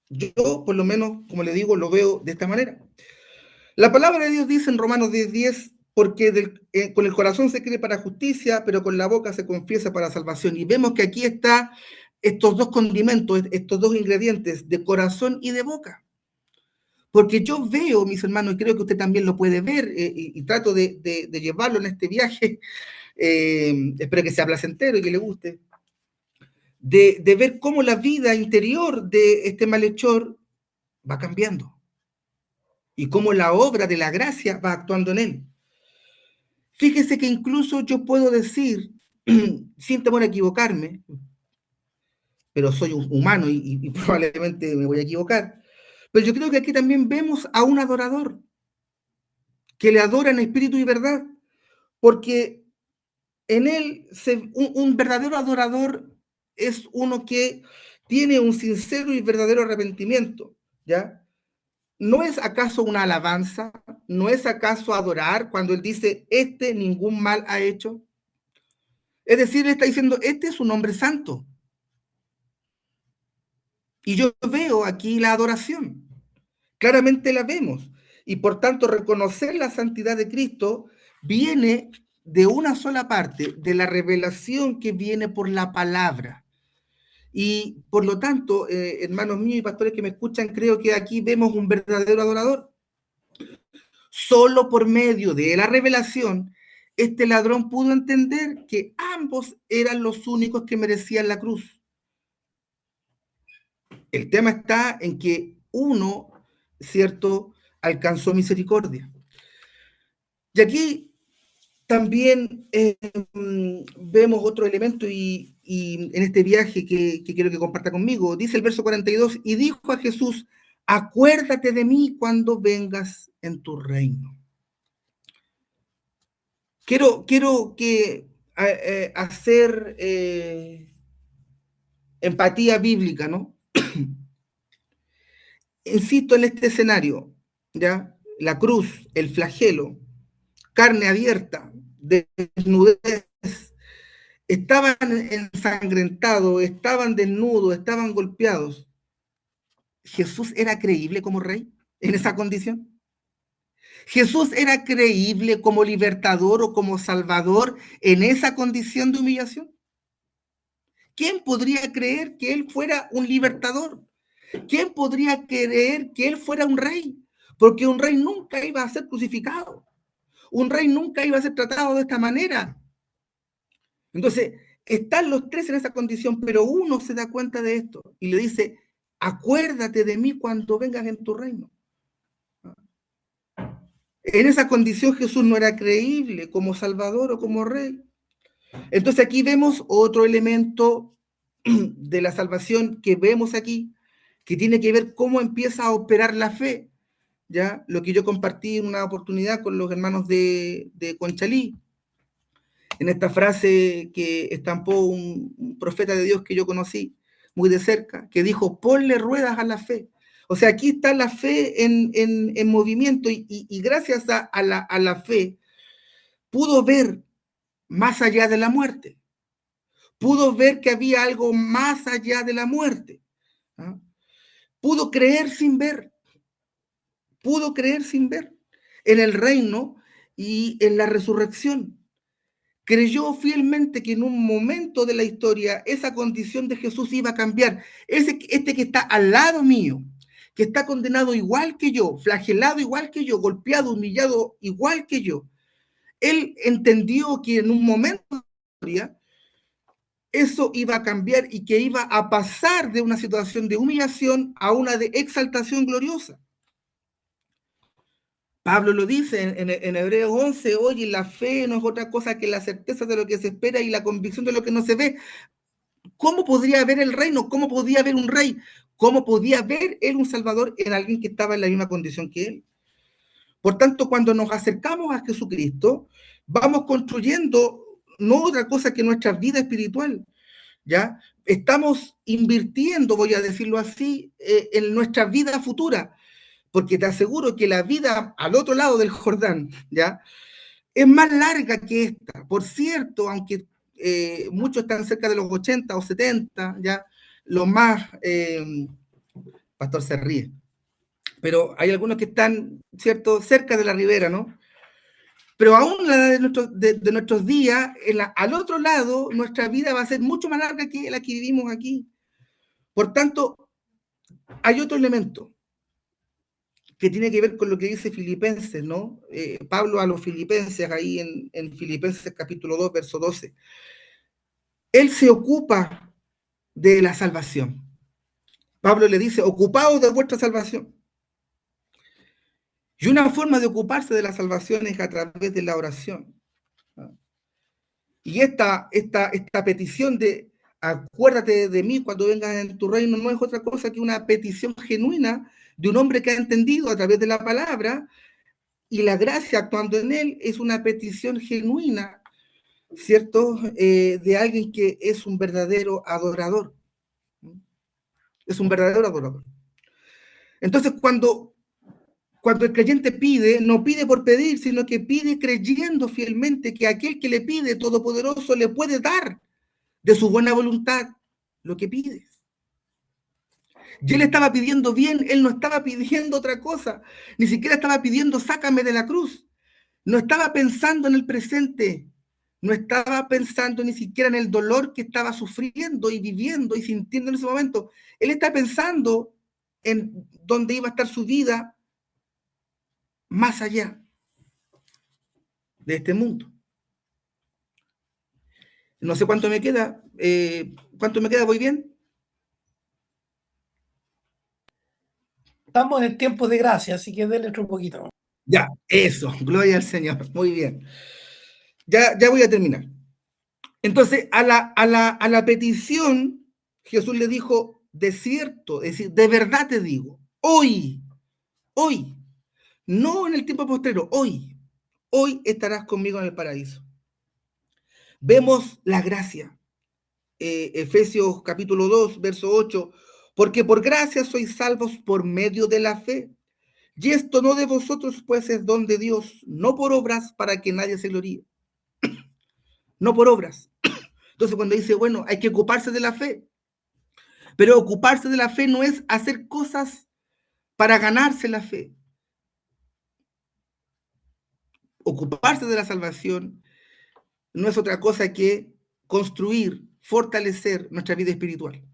Yo, por lo menos, como le digo, lo veo de esta manera. La palabra de Dios dice en Romanos 10:10, porque con el corazón se cree para justicia, pero con la boca se confiesa para salvación. Y vemos que aquí está estos dos condimentos, estos dos ingredientes, de corazón y de boca. Porque yo veo, mis hermanos, y creo que usted también lo puede ver, y trato de llevarlo en este viaje, espero que sea placentero y que le guste, de ver cómo la vida interior de este malhechor va cambiando y cómo la obra de la gracia va actuando en él. Fíjese que incluso yo puedo decir, sin temor a equivocarme, pero soy un humano y probablemente me voy a equivocar, pero yo creo que aquí también vemos a un adorador que le adora en espíritu y verdad, porque en él un verdadero adorador es uno que tiene un sincero y verdadero arrepentimiento, ¿ya? ¿No es acaso una alabanza? ¿No es acaso adorar cuando él dice, ningún mal ha hecho? Es decir, le está diciendo, es un hombre santo. Y yo veo aquí la adoración. Claramente la vemos. Y por tanto, reconocer la santidad de Cristo viene de una sola parte, de la revelación que viene por la palabra. Y por lo tanto, hermanos míos y pastores que me escuchan, creo que aquí vemos un verdadero adorador. Solo por medio de la revelación, este ladrón pudo entender que ambos eran los únicos que merecían la cruz. El tema está en que uno, ¿cierto?, alcanzó misericordia. Y aquí también vemos otro elemento y en este viaje que quiero que comparta conmigo, dice el verso 42, y dijo a Jesús, acuérdate de mí cuando vengas en tu reino. quiero hacer empatía bíblica, ¿no? Insisto en este escenario, ¿ya? La cruz, el flagelo, carne abierta, desnudez, estaban ensangrentados, estaban desnudos, estaban golpeados. ¿Jesús era creíble como rey en esa condición? ¿Jesús era creíble como libertador o como salvador en esa condición de humillación? ¿Quién podría creer que él fuera un libertador? ¿Quién podría creer que él fuera un rey? Porque un rey nunca iba a ser crucificado. Un rey nunca iba a ser tratado de esta manera. Entonces, están los tres en esa condición, pero uno se da cuenta de esto y le dice, acuérdate de mí cuando vengas en tu reino. En esa condición Jesús no era creíble como Salvador o como Rey. Entonces aquí vemos otro elemento de la salvación que vemos aquí, que tiene que ver cómo empieza a operar la fe. ¿Ya? Lo que yo compartí en una oportunidad con los hermanos de Conchalí, en esta frase que estampó un profeta de Dios que yo conocí muy de cerca, que dijo, ponle ruedas a la fe. O sea, aquí está la fe en movimiento y gracias a la fe pudo ver más allá de la muerte, pudo ver que había algo más allá de la muerte, ¿ah? Pudo creer sin ver, en el reino y en la resurrección. Creyó fielmente que en un momento de la historia esa condición de Jesús iba a cambiar. Este que está al lado mío, que está condenado igual que yo, flagelado igual que yo, golpeado, humillado igual que yo, él entendió que en un momento de la historia eso iba a cambiar y que iba a pasar de una situación de humillación a una de exaltación gloriosa. Pablo lo dice en Hebreos 11, oye, la fe no es otra cosa que la certeza de lo que se espera y la convicción de lo que no se ve. ¿Cómo podría haber el reino? ¿Cómo podía haber un rey? ¿Cómo podía haber él un salvador en alguien que estaba en la misma condición que él? Por tanto, cuando nos acercamos a Jesucristo, vamos construyendo no otra cosa que nuestra vida espiritual, ¿ya? Estamos invirtiendo, voy a decirlo así, en nuestra vida futura, porque te aseguro que la vida al otro lado del Jordán, ¿ya? Es más larga que esta. Por cierto, aunque muchos están cerca de los 80 o 70, ¿ya? Los más, Pastor se ríe, pero hay algunos que están, ¿cierto?, cerca de la ribera, ¿no? Pero aún la de nuestros días, al otro lado, nuestra vida va a ser mucho más larga que la que vivimos aquí. Por tanto, hay otro elemento que tiene que ver con lo que dice Filipenses, ¿no? Pablo a los Filipenses, ahí en Filipenses capítulo 2, verso 12. Él se ocupa de la salvación. Pablo le dice, ocupaos de vuestra salvación. Y una forma de ocuparse de la salvación es a través de la oración. Y esta petición de acuérdate de mí cuando vengas en tu reino no es otra cosa que una petición genuina de un hombre que ha entendido a través de la palabra, y la gracia actuando en él es una petición genuina, ¿cierto? De alguien que es un verdadero adorador. Es un verdadero adorador. Entonces, cuando el creyente pide, no pide por pedir, sino que pide creyendo fielmente que aquel que le pide, Todopoderoso, le puede dar de su buena voluntad lo que pides. Y él estaba pidiendo bien, él no estaba pidiendo otra cosa, ni siquiera estaba pidiendo sácame de la cruz, no estaba pensando en el presente, no estaba pensando ni siquiera en el dolor que estaba sufriendo y viviendo y sintiendo en ese momento. Él está pensando en dónde iba a estar su vida más allá de este mundo. No sé cuánto me queda. ¿Cuánto me queda? ¿Voy bien? Estamos en el tiempo de gracia, así que denle otro poquito. Ya, eso, gloria al Señor, muy bien. Ya voy a terminar. Entonces, a la petición, Jesús le dijo, de cierto, es decir, de verdad te digo, hoy, no en el tiempo postrero, hoy hoy estarás conmigo en el paraíso. Vemos la gracia. Efesios capítulo 2, verso 8, porque por gracia sois salvos por medio de la fe. Y esto no de vosotros, pues es don de Dios, no por obras para que nadie se gloríe. No por obras. Entonces cuando dice, bueno, hay que ocuparse de la fe, pero ocuparse de la fe no es hacer cosas para ganarse la fe. Ocuparse de la salvación no es otra cosa que construir, fortalecer nuestra vida espiritual.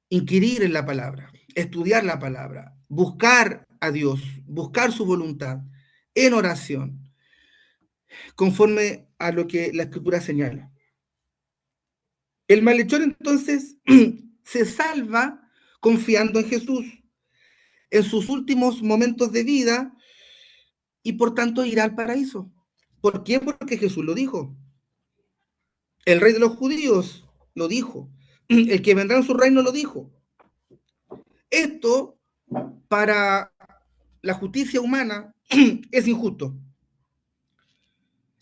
Inquirir en la palabra, estudiar la palabra, buscar a Dios, buscar su voluntad en oración, conforme a lo que la Escritura señala. El malhechor entonces se salva confiando en Jesús en sus últimos momentos de vida y por tanto irá al paraíso. ¿Por qué? Porque Jesús lo dijo. El rey de los judíos lo dijo. El que vendrá en su reino lo dijo. Esto para la justicia humana es injusto.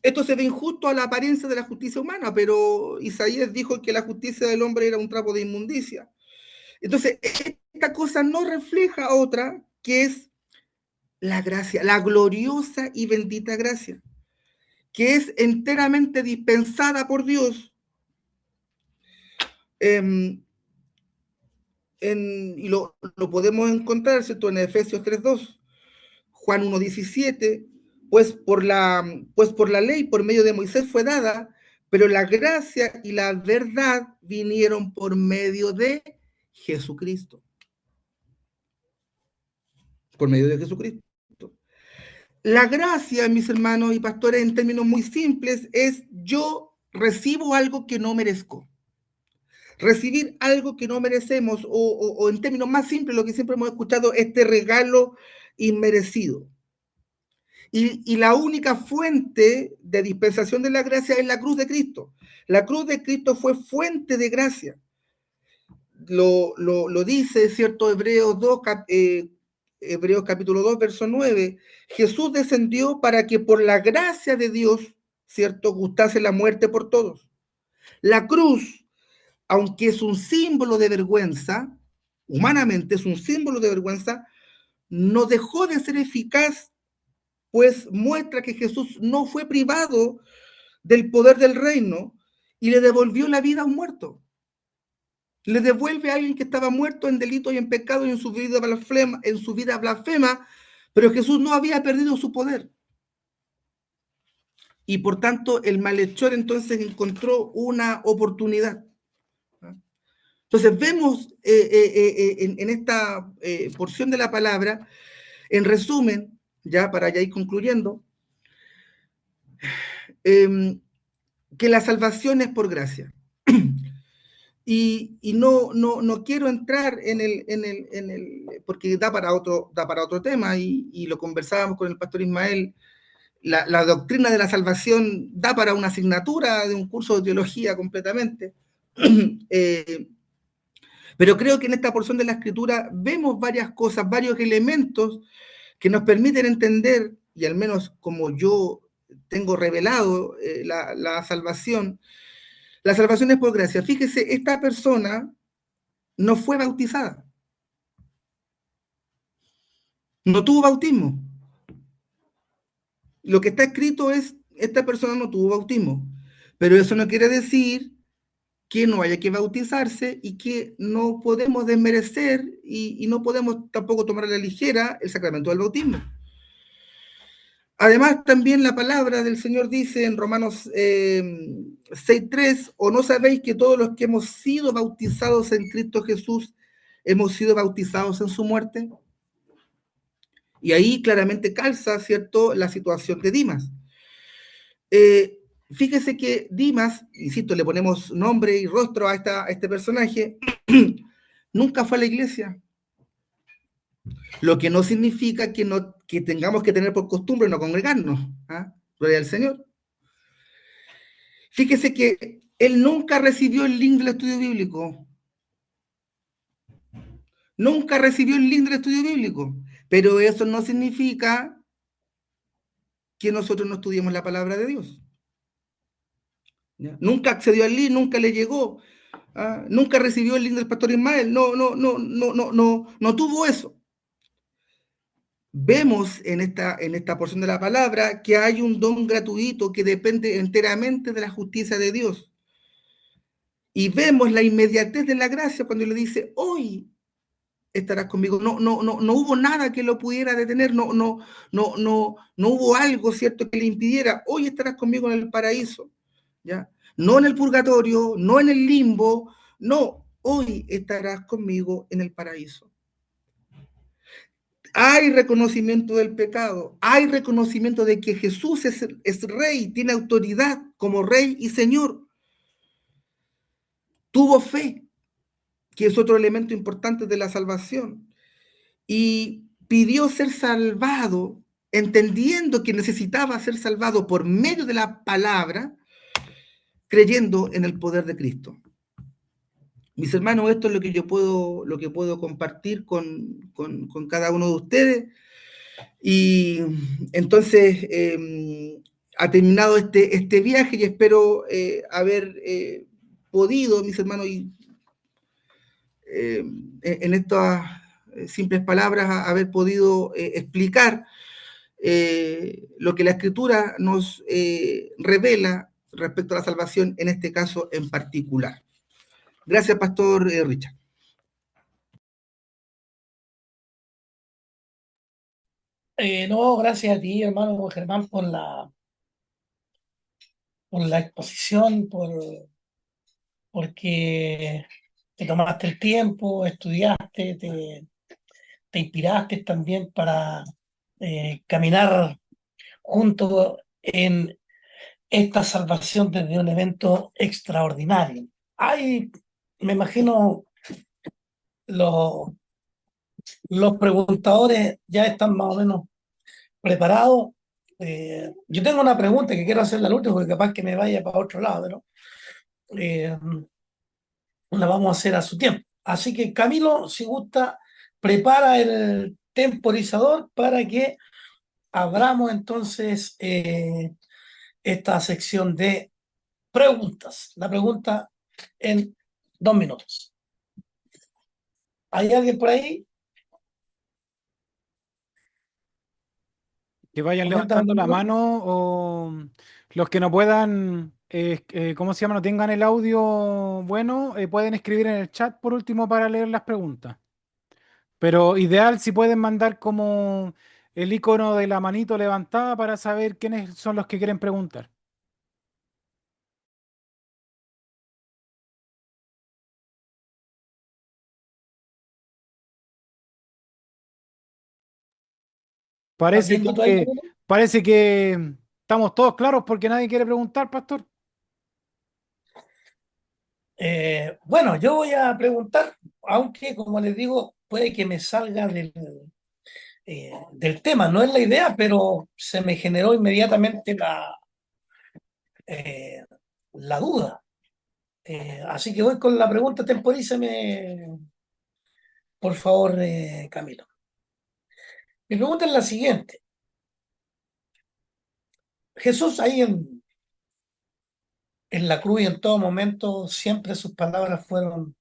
Esto se ve injusto a la apariencia de la justicia humana, pero Isaías dijo que la justicia del hombre era un trapo de inmundicia. Entonces, esta cosa no refleja otra que es la gracia, la gloriosa y bendita gracia, que es enteramente dispensada por Dios. Y lo podemos encontrar, ¿cierto? En Efesios 3:2, Juan 1:17, pues por la ley, por medio de Moisés fue dada, pero la gracia y la verdad vinieron por medio de Jesucristo. Por medio de Jesucristo. La gracia, mis hermanos y pastores, en términos muy simples, es yo recibo algo que no merezco. Recibir algo que no merecemos, o en términos más simples, lo que siempre hemos escuchado, este regalo inmerecido. Y la única fuente de dispensación de la gracia es la cruz de Cristo. La cruz de Cristo fue fuente de gracia. Lo dice, ¿cierto? Hebreos capítulo 2, verso 9. Jesús descendió para que por la gracia de Dios, ¿cierto?, gustase la muerte por todos. La cruz, aunque es un símbolo de vergüenza, humanamente es un símbolo de vergüenza, no dejó de ser eficaz, pues muestra que Jesús no fue privado del poder del reino y le devolvió la vida a un muerto. Le devuelve a alguien que estaba muerto en delito y en pecado y en su vida blasfema, pero Jesús no había perdido su poder. Y por tanto, el malhechor entonces encontró una oportunidad. Entonces vemos en esta porción de la palabra, en resumen, ya para ya ir concluyendo, que la salvación es por gracia. Y no quiero entrar en el porque da para otro tema, y lo conversábamos con el pastor Ismael. La doctrina de la salvación da para una asignatura de un curso de teología completamente. Pero creo que en esta porción de la Escritura vemos varias cosas, varios elementos que nos permiten entender, y al menos como yo tengo revelado la salvación. La salvación es por gracia. Fíjese, esta persona no fue bautizada. No tuvo bautismo. Lo que está escrito es, esta persona no tuvo bautismo. Pero eso no quiere decir que no haya que bautizarse y que no podemos desmerecer y no podemos tampoco tomar a la ligera el sacramento del bautismo. Además, también la palabra del Señor dice en Romanos 6:3, ¿o no sabéis que todos los que hemos sido bautizados en Cristo Jesús hemos sido bautizados en su muerte? Y ahí claramente calza, ¿cierto?, la situación de Dimas. Fíjese que Dimas, insisto, le ponemos nombre y rostro a este personaje, nunca fue a la iglesia. Lo que no significa que tengamos que tener por costumbre no congregarnos. Gloria al Señor. Fíjese que él nunca recibió el link del estudio bíblico. Nunca recibió el link del estudio bíblico. Pero eso no significa que nosotros no estudiemos la palabra de Dios. ¿Ya? Nunca accedió al link, nunca le llegó, nunca recibió el link del pastor Ismael, no tuvo eso. Vemos en esta porción de la palabra que hay un don gratuito que depende enteramente de la justicia de Dios. Y vemos la inmediatez de la gracia cuando le dice, hoy estarás conmigo. No hubo nada que lo pudiera detener, no hubo algo, ¿cierto?, que le impidiera, hoy estarás conmigo en el paraíso, ¿ya? No en el purgatorio, no en el limbo, no, hoy estarás conmigo en el paraíso. Hay reconocimiento del pecado, hay reconocimiento de que Jesús es rey, tiene autoridad como rey y señor. Tuvo fe, que es otro elemento importante de la salvación, y pidió ser salvado, entendiendo que necesitaba ser salvado por medio de la palabra, creyendo en el poder de Cristo. Mis hermanos, esto es lo que puedo compartir con cada uno de ustedes. Y entonces ha terminado este viaje y espero haber podido, mis hermanos, en estas simples palabras, haber podido explicar lo que la Escritura nos revela respecto a la salvación, en este caso en particular. Gracias, Pastor Richard. No, gracias a ti, hermano Germán, por la exposición, porque te tomaste el tiempo, estudiaste, te inspiraste también para caminar juntos en esta salvación desde un evento extraordinario. Me imagino, los, los preguntadores ya están más o menos preparados. Yo tengo una pregunta que quiero hacerle al último, porque capaz que me vaya para otro lado, pero la vamos a hacer a su tiempo. Así que, Camilo, si gusta, prepara el temporizador para que abramos entonces esta sección de preguntas. La pregunta en 2 minutos. ¿Hay alguien por ahí? Que vayan Coméntame, levantando la Camilo. mano o los que no puedan, ¿cómo se llama? No tengan el audio bueno, pueden escribir en el chat por último para leer las preguntas. Pero ideal si pueden mandar como el icono de la manito levantada para saber quiénes son los que quieren preguntar. ¿Estás Parece viendo tú ahí, que, Camilo? parece que estamos todos claros porque nadie quiere preguntar, pastor. Bueno, yo voy a preguntar, aunque como les digo, puede que me salga del tema. No es la idea, pero se me generó inmediatamente eh, la duda. Así que voy con la pregunta, temporízame, por favor, Camilo. Mi pregunta es la siguiente. Jesús ahí en la cruz y en todo momento, siempre sus palabras fueron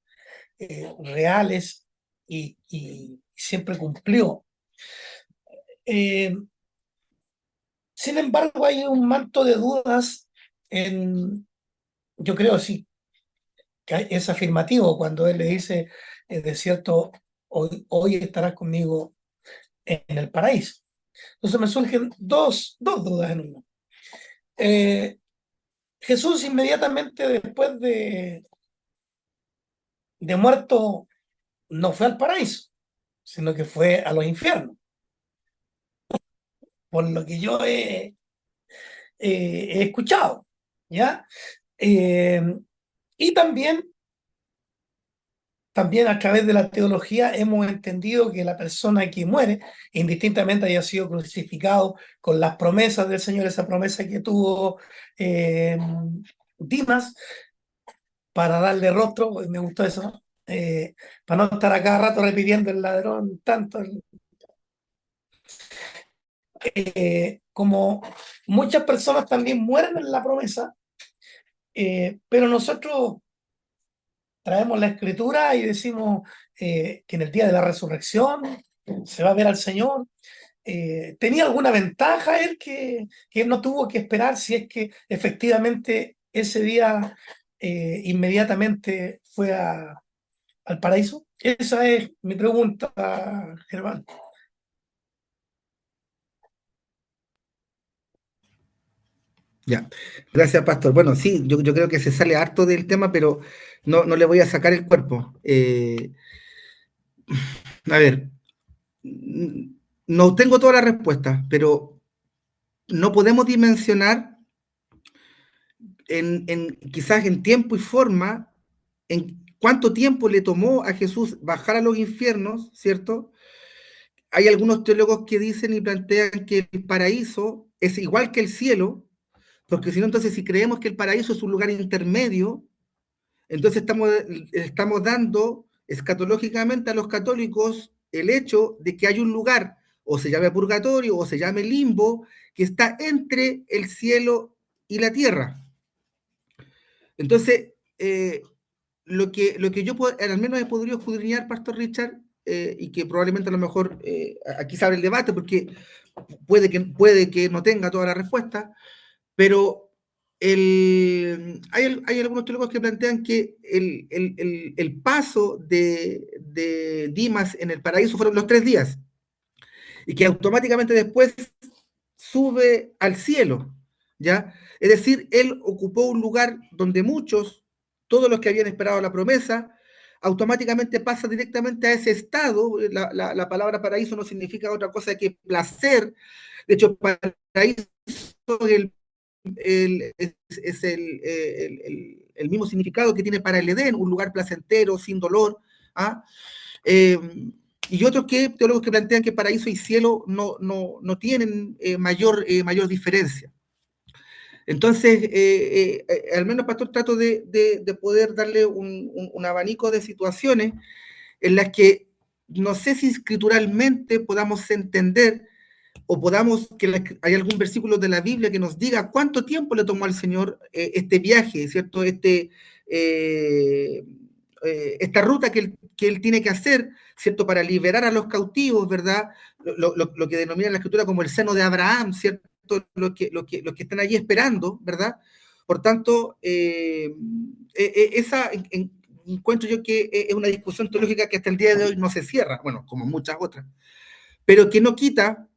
reales y siempre cumplió. Eh, Sin embargo, hay un manto de dudas yo creo sí, que es afirmativo cuando él le dice, de cierto, hoy estarás conmigo en el paraíso. Entonces me surgen dos dudas en uno. Jesús inmediatamente después de muerto no fue al paraíso, sino que fue a los infiernos, por lo que yo he escuchado, ¿ya? Eh, y también a través de la teología hemos entendido que la persona que muere, indistintamente haya sido crucificado con las promesas del Señor, esa promesa que tuvo eh, Dimas, para darle rostro, me gustó eso, para no estar a cada rato repitiendo el ladrón tanto. Como muchas personas también mueren en la promesa, pero nosotros traemos la escritura y decimos que en el día de la resurrección se va a ver al Señor. ¿Tenía alguna ventaja él que él no tuvo que esperar si es que efectivamente ese día inmediatamente fue al paraíso? Esa es mi pregunta, Germán. Ya, gracias, Pastor. Bueno, sí, yo creo que se sale harto del tema, pero no le voy a sacar el cuerpo. A ver, no tengo todas las respuestas, pero no podemos dimensionar quizás en tiempo y forma, en cuánto tiempo le tomó a Jesús bajar a los infiernos, ¿cierto? Hay algunos teólogos que dicen y plantean que el paraíso es igual que el cielo, porque si no, entonces si creemos que el paraíso es un lugar intermedio, entonces estamos dando escatológicamente a los católicos el hecho de que hay un lugar, o se llame purgatorio, o se llame limbo, que está entre el cielo y la tierra. Entonces, lo que yo al menos he podido escudriñar, Pastor Richard, y que probablemente a lo mejor aquí se abre el debate, porque puede que no tenga toda la respuesta, pero hay algunos teólogos que plantean que el paso de Dimas en el paraíso fueron los 3 días, y que automáticamente después sube al cielo, ¿ya? Es decir, él ocupó un lugar donde muchos, todos los que habían esperado la promesa, automáticamente pasa directamente a ese estado. La palabra paraíso no significa otra cosa que placer. De hecho, paraíso es el mismo significado que tiene para el Edén, un lugar placentero, sin dolor. ¿Ah? Y otros teólogos que plantean que paraíso y cielo no tienen mayor diferencia. Entonces, al menos, Pastor, trato de poder darle un abanico de situaciones en las que no sé si escrituralmente podamos entender o hay algún versículo de la Biblia que nos diga cuánto tiempo le tomó al Señor este viaje, ¿cierto? Esta ruta que él tiene que hacer, ¿cierto? Para liberar a los cautivos, ¿verdad? Lo que denomina la Escritura como el seno de Abraham, ¿cierto? Los que están allí esperando, ¿verdad? Por tanto, encuentro yo que es una discusión teológica que hasta el día de hoy no se cierra, bueno, como muchas otras, pero que no quita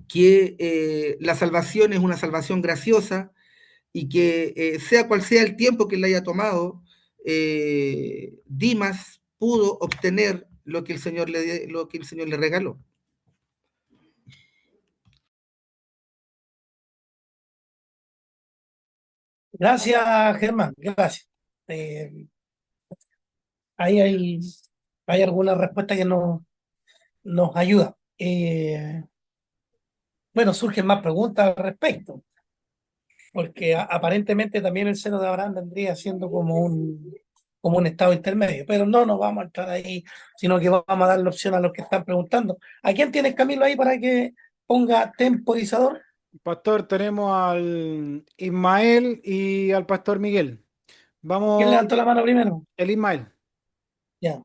que la salvación es una salvación graciosa y que sea cual sea el tiempo que le haya tomado, Dimas pudo obtener lo que el Señor le regaló. Gracias, Germán, gracias. Ahí hay alguna respuesta que nos ayuda. Bueno, surgen más preguntas al respecto, porque aparentemente también el seno de Abraham vendría siendo como un estado intermedio, pero no nos vamos a entrar ahí, sino que vamos a dar la opción a los que están preguntando. ¿A quién tienes, Camilo, ahí para que ponga temporizador? Pastor, tenemos al Ismael y al Pastor Miguel. Vamos. ¿Quién levantó la mano primero? El Ismael. Ya.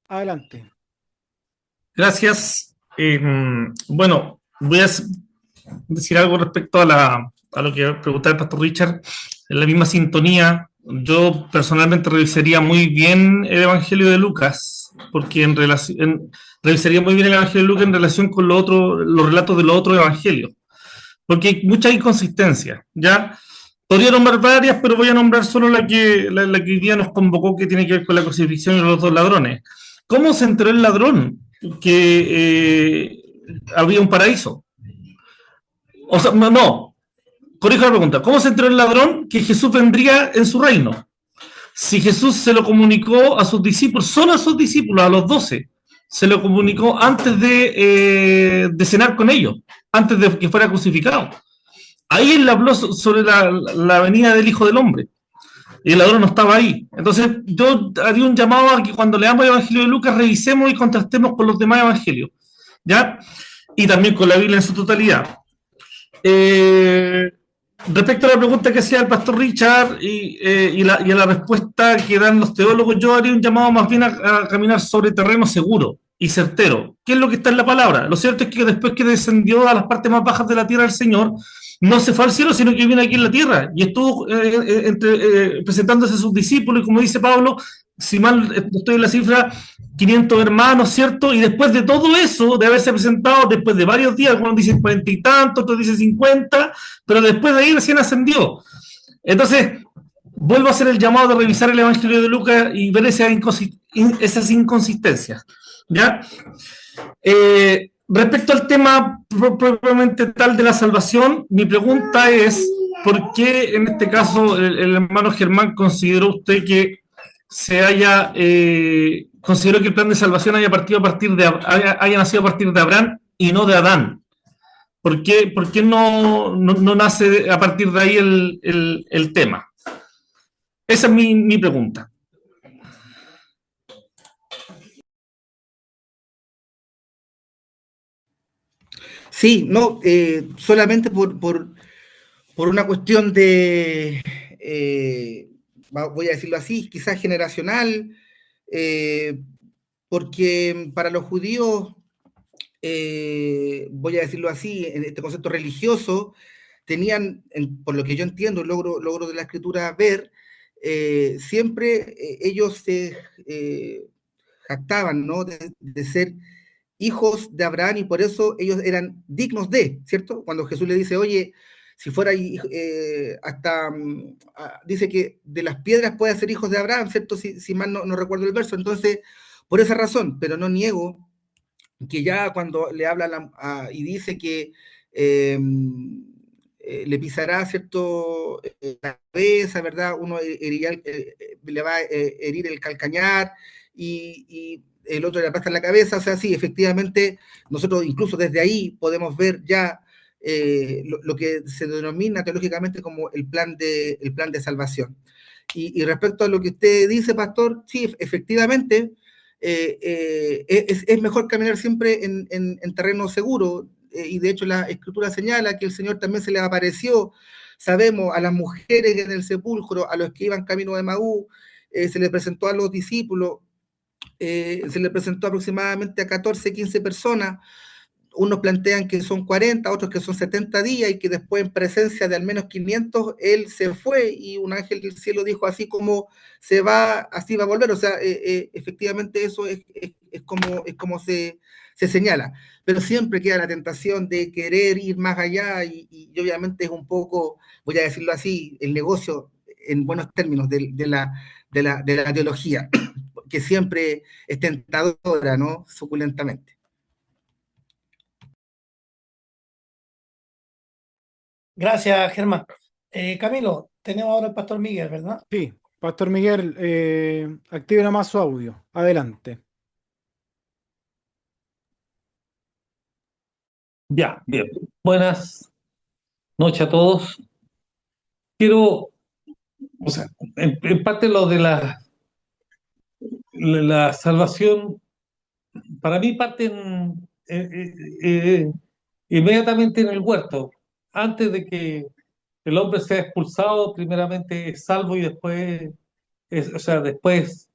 Adelante. Gracias. Bueno, voy a decir algo respecto a lo que preguntaba el Pastor Richard. En la misma sintonía, yo personalmente revisaría muy bien el Evangelio de Lucas, porque revisaría muy bien el Evangelio de Lucas en relación con los relatos de los otros evangelios, porque hay muchas inconsistencias, ¿ya? Podría nombrar varias, pero voy a nombrar solo la que hoy día nos convocó, que tiene que ver con la crucifixión de los 2 ladrones. ¿Cómo se enteró el ladrón que había un paraíso? O sea, no, corrijo la pregunta. ¿Cómo se enteró el ladrón que Jesús vendría en su reino? Si Jesús se lo comunicó a sus discípulos, solo a sus discípulos, a los 12, se lo comunicó antes de cenar con ellos, antes de que fuera crucificado. Ahí él habló sobre la venida del Hijo del Hombre. Y el ladrón no estaba ahí. Entonces, yo haría un llamado a que cuando leamos el Evangelio de Lucas, revisemos y contrastemos con los demás evangelios. ¿ya? Y también con la Biblia en su totalidad. Respecto a la pregunta que hacía el pastor Richard y a la respuesta que dan los teólogos, yo haría un llamado más bien a caminar sobre terreno seguro y certero. ¿Qué es lo que está en la palabra? Lo cierto es que después que descendió a las partes más bajas de la tierra el Señor, no se fue al cielo, sino que viene aquí en la tierra y estuvo presentándose a sus discípulos y como dice Pablo, si mal estoy en la cifra, 500 hermanos, ¿cierto? Y después de todo eso, de haberse presentado, después de varios días, algunos dicen 40 y tantos, otros dicen 50, pero después de ahí recién ascendió. Entonces, vuelvo a hacer el llamado de revisar el Evangelio de Lucas y ver esas inconsistencias, ¿ya? Respecto al tema propiamente tal de la salvación, mi pregunta es, ¿por qué en este caso el hermano Germán consideró usted que consideró que el plan de salvación haya nacido a partir de Abraham y no de Adán? ¿Por qué no nace a partir de ahí el tema? Esa es mi pregunta. Sí, no, solamente por una cuestión de, voy a decirlo así, quizás generacional, eh, porque para los judíos, voy a decirlo así, en este concepto religioso, tenían, por lo que yo entiendo, logro de la escritura ver, siempre ellos se jactaban, ¿no? De ser hijos de Abraham y por eso ellos eran dignos de, ¿cierto? Cuando Jesús le dice, oye, si fuera dice que de las piedras puede ser hijos de Abraham, ¿cierto? Si mal no recuerdo el verso. Entonces, por esa razón, pero no niego que ya cuando le habla y dice que le pisará, ¿cierto? La cabeza, ¿verdad? Uno le va a herir el calcañar y el otro le aplasta la cabeza, o sea, sí, efectivamente, nosotros incluso desde ahí podemos ver ya lo que se denomina teológicamente como el plan de salvación. Y respecto a lo que usted dice, pastor, sí, efectivamente, es mejor caminar siempre en terreno seguro, y de hecho la escritura señala que el Señor también se les apareció, sabemos, a las mujeres en el sepulcro, a los que iban camino de Maú, se les presentó a los discípulos, se le presentó aproximadamente a 14, 15 personas, unos plantean que son 40, otros que son 70 días y que después en presencia de al menos 500 él se fue y un ángel del cielo dijo así como se va, así va a volver, o sea, efectivamente eso es como se señala, pero siempre queda la tentación de querer ir más allá y obviamente es un poco, voy a decirlo así, el negocio en buenos términos de la teología, que siempre es tentadora, ¿no? Suculentamente. Gracias, Germán. Camilo, tenemos ahora el pastor Miguel, ¿verdad? Sí, Pastor Miguel, active nomás su audio. Adelante. Ya, bien. Buenas noches a todos. Quiero, o sea, en parte lo de la salvación, para mí parten inmediatamente en el huerto. Antes de que el hombre sea expulsado, primeramente es salvo y después, o sea, después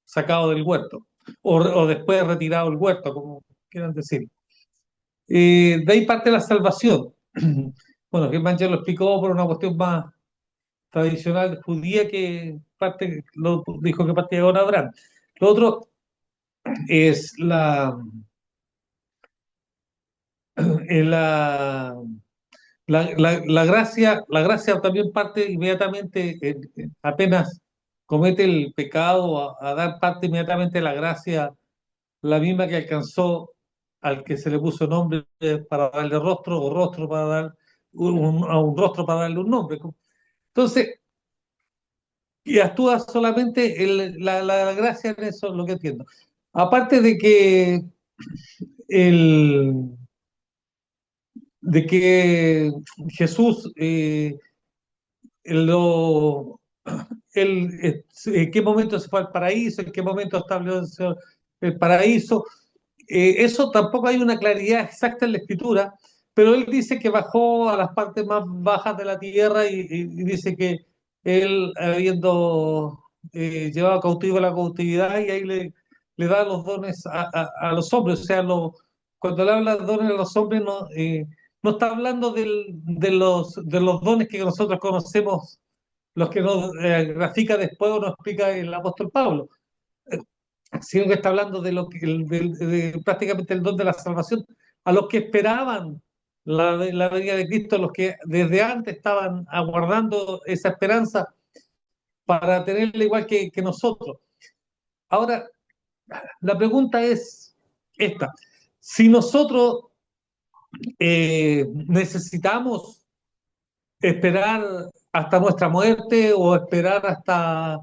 sacado del huerto. O después retirado del huerto, como quieran decir. De ahí parte la salvación. Bueno, Germán ya lo explicó por una cuestión más tradicional judía que dijo que partía con Abraham. Lo otro es la gracia también parte inmediatamente, apenas comete el pecado, a dar parte inmediatamente de la gracia, la misma que alcanzó al que se le puso nombre para darle rostro, o rostro para dar a un rostro para darle un nombre. Entonces, y actúa solamente la gracia en eso, es lo que entiendo. Aparte el, de que Jesús, lo, en qué momento se fue al paraíso, en qué momento estableció el paraíso, eso tampoco hay una claridad exacta en la escritura, pero él dice que bajó a las partes más bajas de la tierra y dice que él, habiendo llevado cautivo la cautividad, y ahí le da los dones a los hombres. O sea, cuando él habla de dones a los hombres, no está hablando de los dones que nosotros conocemos, los que nos grafica después o nos explica el apóstol Pablo, sino que está hablando de prácticamente el don de la salvación a los que esperaban la venida de Cristo, los que desde antes estaban aguardando esa esperanza para tenerla igual que nosotros. Ahora, la pregunta es esta: si nosotros necesitamos esperar hasta nuestra muerte o esperar hasta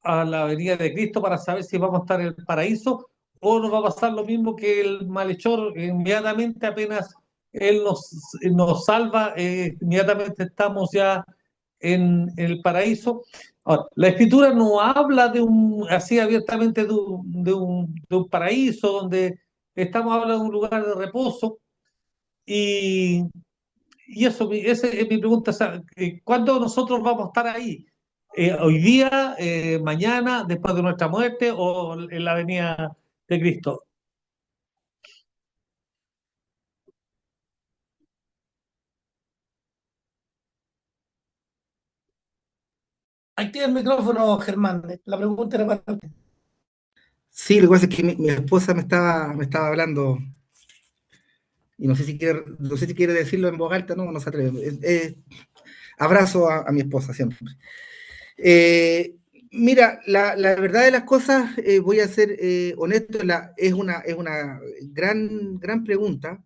a la venida de Cristo para saber si vamos a estar en el paraíso, o nos va a pasar lo mismo que el malhechor, inmediatamente apenas Él nos salva, inmediatamente estamos ya en el paraíso. Ahora, la Escritura no habla así abiertamente de un paraíso donde estamos hablando de un lugar de reposo. Y esa es mi pregunta: o sea, ¿cuándo nosotros vamos a estar ahí? ¿Hoy día, mañana, después de nuestra muerte, o en la venida de Cristo? Activa el micrófono, Germán. La pregunta era para usted. Sí, lo que pasa es que mi esposa me estaba hablando y no sé si quiere decirlo en voz alta, no se atreve. Abrazo a mi esposa siempre. Eh, Mira, la verdad de las cosas, voy a ser honesto, es una gran pregunta.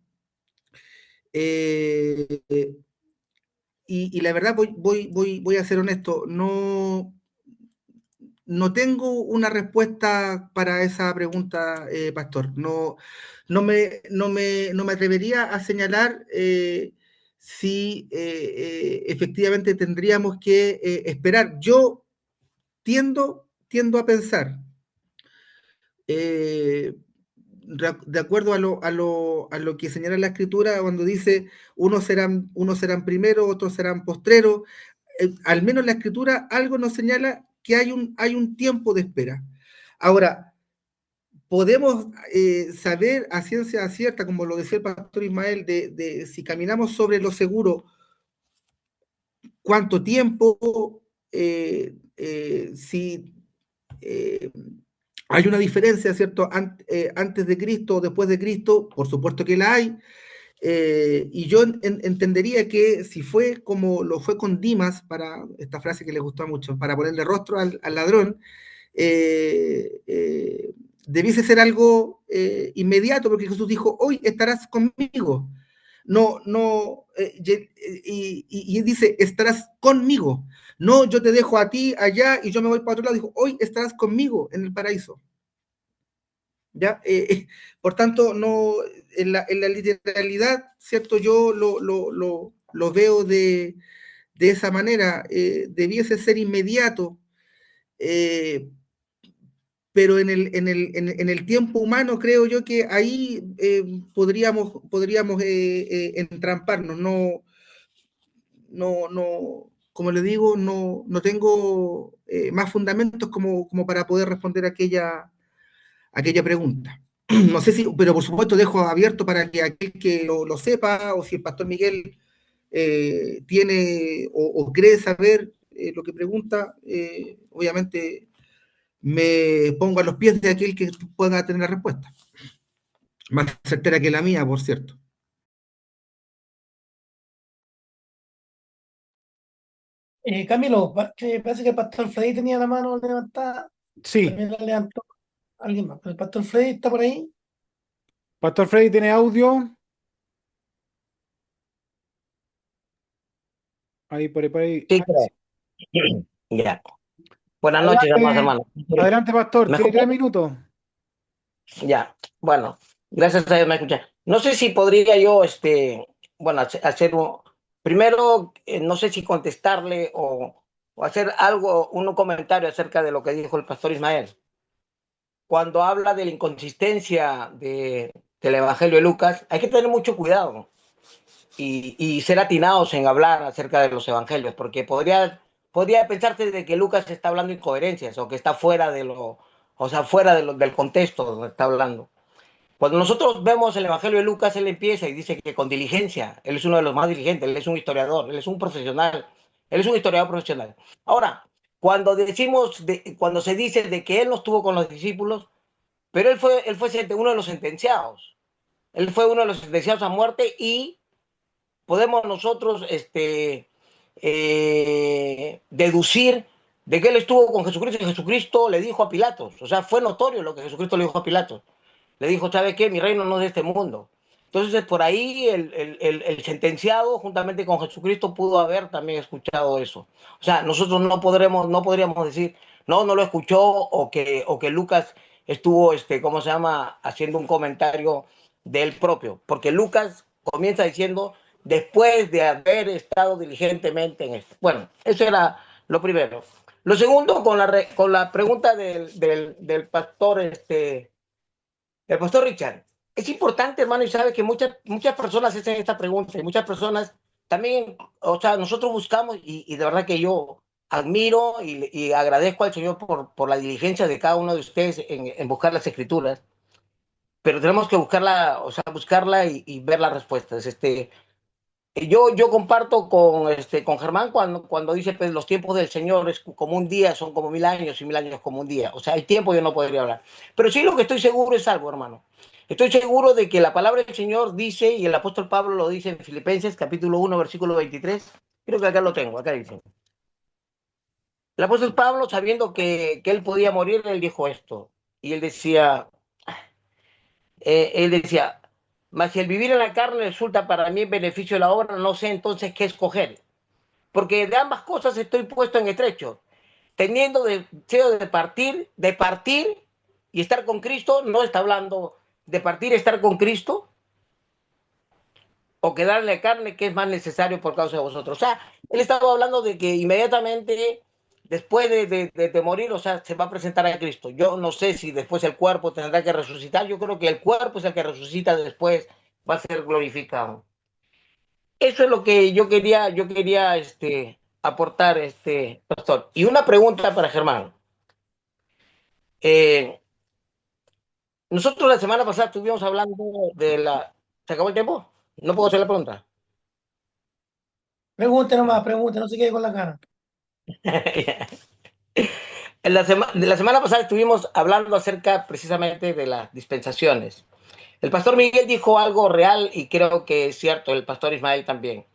Eh, y la verdad, voy a ser honesto, no tengo una respuesta para esa pregunta, Pastor. No me atrevería a señalar si efectivamente tendríamos que esperar. Yo tiendo a pensar, eh, de acuerdo a lo que señala la Escritura, cuando dice unos serán primero, otros serán postreros. Al menos la Escritura algo nos señala que hay un tiempo de espera. Ahora, podemos saber a ciencia cierta, como lo decía el pastor Ismael, de si caminamos sobre lo seguro, cuánto tiempo, si eh, hay una diferencia, ¿cierto? Antes de Cristo o después de Cristo, por supuesto que la hay. Y yo entendería que si fue como lo fue con Dimas, para esta frase que le gustó mucho, para ponerle rostro al ladrón, debiese ser algo inmediato, porque Jesús dijo: hoy estarás conmigo. No, no, y dice: estarás conmigo. No, yo te dejo a ti allá y yo me voy para otro lado. Dijo: hoy estarás conmigo en el paraíso. ¿Ya? Por tanto, no, en la literalidad, ¿cierto? Yo lo veo de esa manera. Debiese ser inmediato, eh, pero en el tiempo humano creo yo que ahí podríamos entramparnos. Como le digo, no tengo más fundamentos como para poder responder aquella pregunta. No sé si, pero por supuesto dejo abierto para que aquel que lo sepa, o si el pastor Miguel tiene o cree saber lo que pregunta, obviamente me pongo a los pies de aquel que pueda tener la respuesta. Más certera que la mía, por cierto. Camilo, parece que el pastor Freddy tenía la mano levantada. Sí, También la levantó alguien más. ¿El pastor Freddy está por ahí? Pastor Freddy tiene audio. Ahí, por ahí. Sí, Sí. creo. Ya. Buenas noches, hermanos, Adelante, hermanos. adelante, Pastor. ¿Me Tiene escucha? 3 minutos. Ya. Bueno, gracias a Dios me escucha. No sé si podría yo, bueno, hacer primero, no sé si contestarle o hacer algo, un comentario acerca de lo que dijo el pastor Ismael. cuando habla de la inconsistencia del Evangelio de Lucas, hay que tener mucho cuidado y ser atinados en hablar acerca de los evangelios, porque podría pensarse de que Lucas está hablando incoherencias o que está fuera de lo, o sea, fuera del contexto donde está hablando. Cuando nosotros vemos el Evangelio de Lucas, él empieza y dice que con diligencia, él es uno de los más diligentes, él es un historiador, él es un profesional, él es un historiador profesional. Ahora, cuando se dice de que él no estuvo con los discípulos, pero él fue uno de los sentenciados, él fue uno de los sentenciados a muerte y podemos nosotros deducir de que él estuvo con Jesucristo y Jesucristo le dijo a Pilatos, o sea, fue notorio lo que Jesucristo le dijo a Pilatos. Le dijo, ¿sabe qué? Mi reino no es de este mundo. Entonces, por ahí el sentenciado, juntamente con Jesucristo, pudo haber también escuchado eso. O sea, nosotros no podríamos decir, no lo escuchó o que Lucas estuvo, ¿cómo se llama?, haciendo un comentario de él propio. Porque Lucas comienza diciendo, después de haber estado diligentemente en esto. Bueno, eso era lo primero. Lo segundo, con la pregunta del pastor, el pastor Richard, es importante, hermano, y sabe que muchas personas hacen esta pregunta y muchas personas también, o sea, nosotros buscamos y de verdad que yo admiro y agradezco al Señor por la diligencia de cada uno de ustedes en buscar las escrituras, pero tenemos que buscarla, o sea, buscarla y ver las respuestas. Yo comparto con Germán cuando dice, pues los tiempos del Señor es como un día, son como 1000 años y 1000 años como un día. O sea, el tiempo yo no podría hablar. Pero sí lo que estoy seguro es algo, hermano. Estoy seguro de que la palabra del Señor dice, y el apóstol Pablo lo dice en Filipenses, capítulo 1, versículo 23. Creo que acá lo tengo, acá dice. El apóstol Pablo, sabiendo que él podía morir, él dijo esto. Y él decía, mas si el vivir en la carne resulta para mí en beneficio de la obra, no sé entonces qué escoger. Porque de ambas cosas estoy puesto en estrecho, teniendo deseo de partir y estar con Cristo. No está hablando de partir y estar con Cristo, o quedarle a carne, que es más necesario por causa de vosotros. O sea, él estaba hablando de que inmediatamente después de morir, o sea, se va a presentar a Cristo. Yo no sé si después el cuerpo tendrá que resucitar. Yo creo que el cuerpo es el que resucita después, va a ser glorificado. Eso es lo que yo quería aportar, pastor. Y una pregunta para Germán. Eh, Nosotros la semana pasada estuvimos hablando de la... ¿Se acabó el tiempo? No puedo hacer la pregunta. Pregunte nomás, pregunte, no se quede con la cara. La semana pasada estuvimos hablando acerca precisamente de las dispensaciones. El pastor Miguel dijo algo real y creo que es cierto, el pastor Ismael también.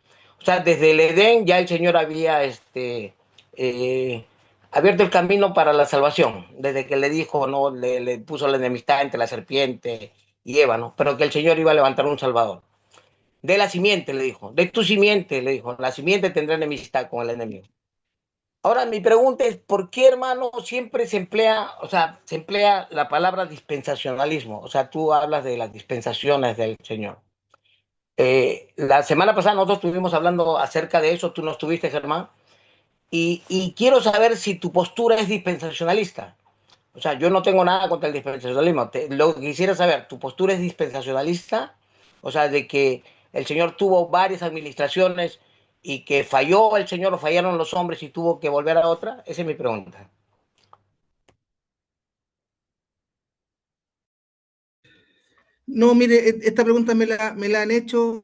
O sea, desde el Edén ya el Señor había eh, abierto el camino para la salvación, desde que le dijo, no, le puso la enemistad entre la serpiente y Eva, ¿no? Pero que el Señor iba a levantar un Salvador. De la simiente, le dijo, de tu simiente, le dijo, la simiente tendrá enemistad con el enemigo. Ahora, mi pregunta es, ¿por qué, hermano, siempre se emplea la palabra dispensacionalismo? O sea, tú hablas de las dispensaciones del Señor. La semana pasada nosotros estuvimos hablando acerca de eso, tú no estuviste, Germán, y quiero saber si tu postura es dispensacionalista. O sea, yo no tengo nada contra el dispensacionalismo. Lo que quisiera saber, ¿tu postura es dispensacionalista? O sea, de que el Señor tuvo varias administraciones y que falló el Señor o fallaron los hombres y tuvo que volver a otra. Esa es mi pregunta. No, mire, esta pregunta me la han hecho,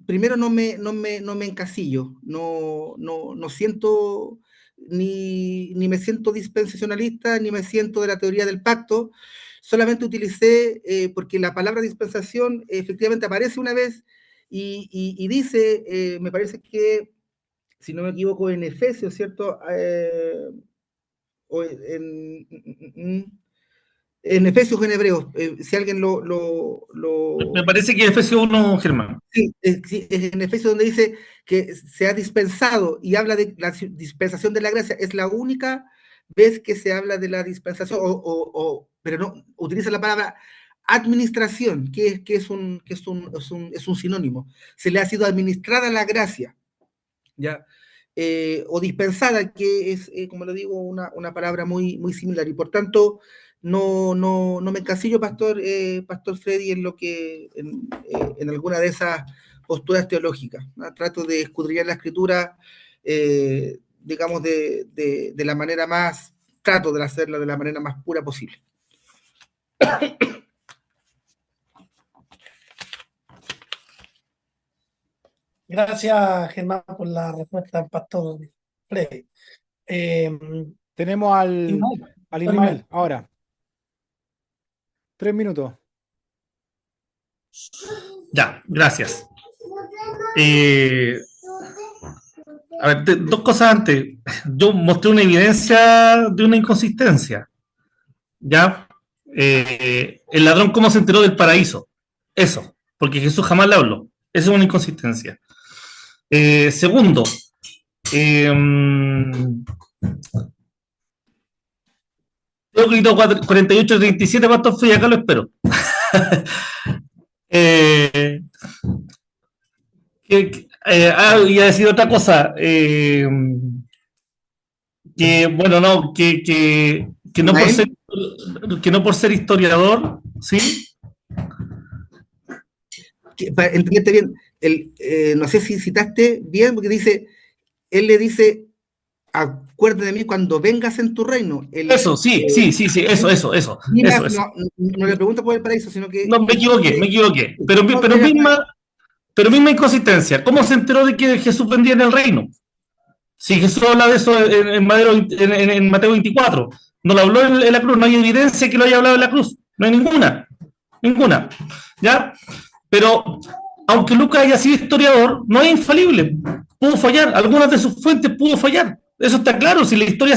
primero no me encasillo, no siento, ni me siento dispensacionalista, ni me siento de la teoría del pacto, solamente utilicé, porque la palabra dispensación efectivamente aparece una vez y dice, me parece que, si no me equivoco, en Efesios, ¿cierto? O en Efesios o en Hebreos, si alguien Me parece que Efesios 1, Germán. sí, sí, es en Efesios donde dice que se ha dispensado y habla de la dispensación de la gracia. Es la única vez que se habla de la dispensación, pero no utiliza la palabra administración, que es un sinónimo. Se le ha sido administrada la gracia, ¿ya? o dispensada, que es, como lo digo, una palabra muy, muy similar. Y por tanto, no me encasillo, Pastor Freddy, en alguna de esas posturas teológicas, ¿no? Trato de escudriñar la Escritura, digamos, de la manera más, trato de hacerla de la manera más pura posible. Gracias, Germán, por la respuesta, Pastor Freddy. Tenemos al Ismael, Ismael ahora. 3 minutos. Ya, gracias. A ver, dos cosas antes. Yo mostré una evidencia de una inconsistencia. ¿Ya? El ladrón, ¿cómo se enteró del paraíso? Eso, porque Jesús jamás le habló. Eso es una inconsistencia. Segundo, yo grito 48-37, Pastor Freddy, acá lo espero. Iba a decir otra cosa. Bueno, no, que no por ser historiador, ¿sí? Para entenderte bien, no sé si citaste bien, porque él le dice, acuérdate de mí cuando vengas en tu reino. Eso, sí, eso. No le pregunto por el paraíso, sino que... No, me equivoqué. Pero misma inconsistencia. ¿Cómo se enteró de que Jesús vendía en el reino? Si Jesús habla de eso en Mateo 24, no lo habló en la cruz, no hay evidencia que lo haya hablado en la cruz, no hay ninguna, ¿ya? Pero, aunque Lucas haya sido historiador, no es infalible, pudo fallar, algunas de sus fuentes pudo fallar, eso está claro, si la historia,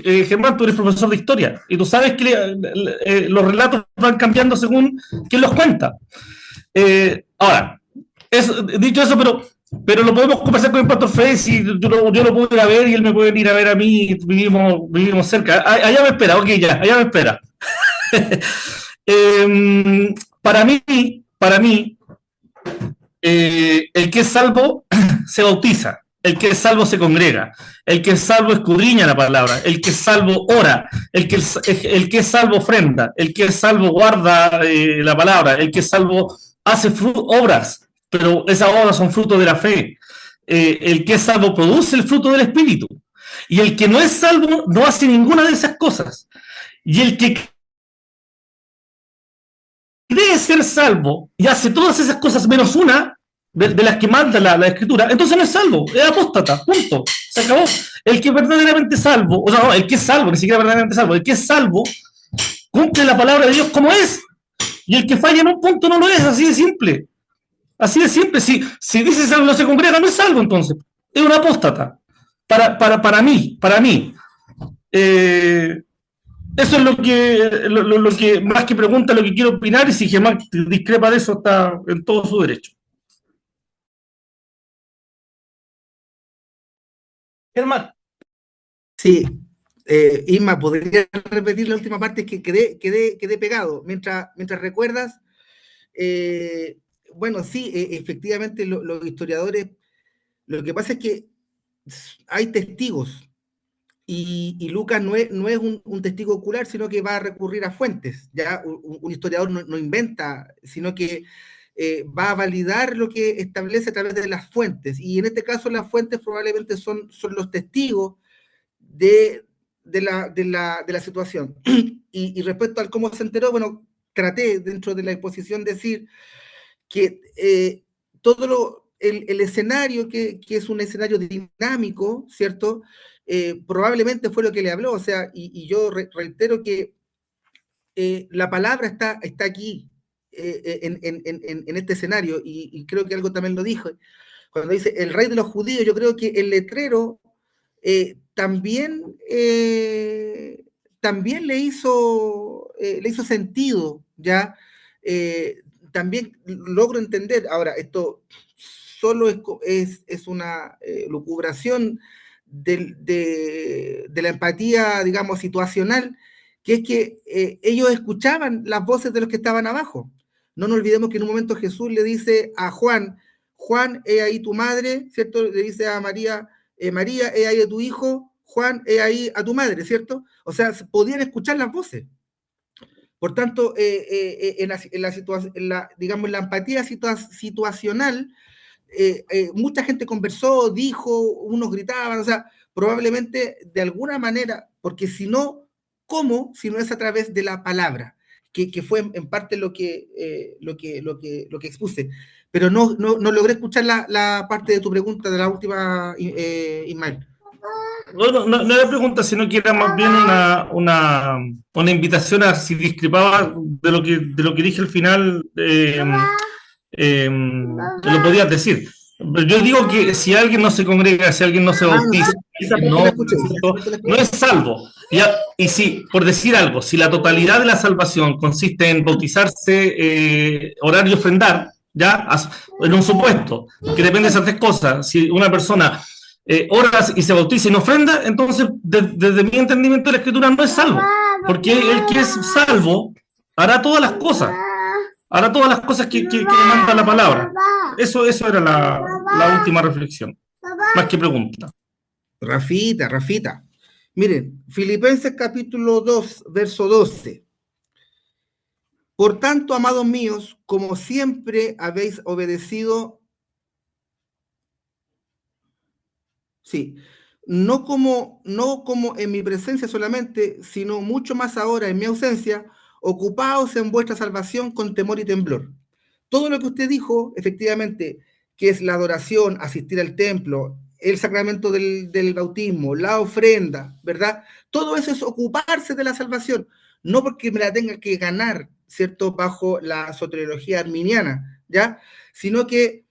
Germán, tú eres profesor de historia, y tú sabes que los relatos van cambiando según quién los cuenta. Ahora, dicho eso, pero lo podemos conversar con el Pastor Freddy, si yo lo puedo ir a ver y él me puede ir a ver a mí, vivimos cerca. Allá me espera, ok, ya, allá me espera. Para mí, el que es salvo se bautiza, el que es salvo se congrega, el que es salvo escudriña la palabra, el que es salvo ora, el que es salvo ofrenda, el que es salvo guarda la palabra, el que es salvo hace obras, pero esas obras son fruto de la fe. El que es salvo produce el fruto del Espíritu. Y el que no es salvo no hace ninguna de esas cosas. Y el que cree ser salvo y hace todas esas cosas menos una de las que manda la Escritura, entonces no es salvo, es apóstata, punto. Se acabó. El que es verdaderamente salvo, o sea, no, el que es salvo, ni siquiera verdaderamente salvo, el que es salvo cumple la palabra de Dios como es. Y el que falla en un punto no lo es, así de simple. Así de simple, si dice salvo no se congrega, no es salvo entonces, es una apóstata. Para mí. Eso es lo que, más que pregunta, lo que quiero opinar, y si Germán discrepa de eso, está en todo su derecho. Germán. Sí, Isma, ¿podría repetir la última parte? Que quedé pegado. Mientras recuerdas, bueno, sí, efectivamente los historiadores, lo que pasa es que hay testigos, y Lucas no es un testigo ocular, sino que va a recurrir a fuentes. Ya un historiador no inventa, sino que va a validar lo que establece a través de las fuentes. Y en este caso las fuentes probablemente son los testigos de la situación. Y respecto al cómo se enteró, bueno, traté dentro de la exposición decir que todo el escenario, que es un escenario dinámico, ¿cierto? Probablemente fue lo que le habló, o sea, y yo reitero que la palabra está aquí, en este escenario, y creo que algo también lo dijo, cuando dice el rey de los judíos. Yo creo que el letrero también le hizo sentido, ¿ya? También logro entender. Ahora, esto solo es una lucubración de la empatía, digamos, situacional, que es que ellos escuchaban las voces de los que estaban abajo. No nos olvidemos que en un momento Jesús le dice a Juan, he ahí tu madre, ¿cierto? Le dice a María, María, he ahí a tu hijo, Juan, he ahí a tu madre, ¿cierto? O sea, podían escuchar las voces. Por tanto, digamos, en la empatía situacional, mucha gente conversó, dijo, unos gritaban, o sea, probablemente de alguna manera, porque si no, ¿cómo? Si no es a través de la palabra, que fue en parte lo que expuse. Pero no logré escuchar la parte de tu pregunta, de la última, Ismael. Bueno, no era pregunta, sino que era más bien una invitación a si discrepaba de lo que dije al final, lo podías decir. Pero yo digo que si alguien no se congrega, si alguien no se bautiza, no es salvo. Y si, por decir algo, si la totalidad de la salvación consiste en bautizarse, orar y ofrendar, ya, en un supuesto, que depende de esas tres cosas, si una persona ora y se bautiza y no ofrenda, entonces, desde mi entendimiento de la Escritura, no es salvo, porque el que es salvo hará todas las cosas. Hará todas las cosas que manda la palabra. Eso era la última reflexión, más que pregunta. Rafita. Miren, Filipenses capítulo 2, verso 12. Por tanto, amados míos, como siempre habéis obedecido, sí, no como en mi presencia solamente, sino mucho más ahora en mi ausencia, ocupaos en vuestra salvación con temor y temblor. Todo lo que usted dijo, efectivamente, que es la adoración, asistir al templo, el sacramento del bautismo, la ofrenda, ¿verdad? Todo eso es ocuparse de la salvación, no porque me la tenga que ganar, ¿cierto?, bajo la soteriología arminiana, ¿ya? Sino que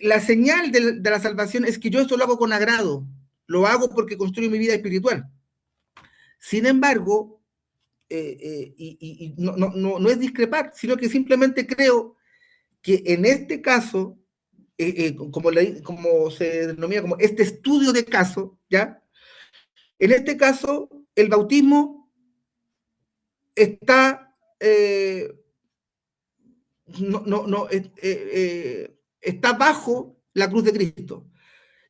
la señal de la salvación es que yo esto lo hago con agrado, lo hago porque construyo mi vida espiritual. Sin embargo, y no es discrepar, sino que simplemente creo que en este caso, como se denomina como este estudio de caso, ¿ya? En este caso, el bautismo está, está bajo la cruz de Cristo.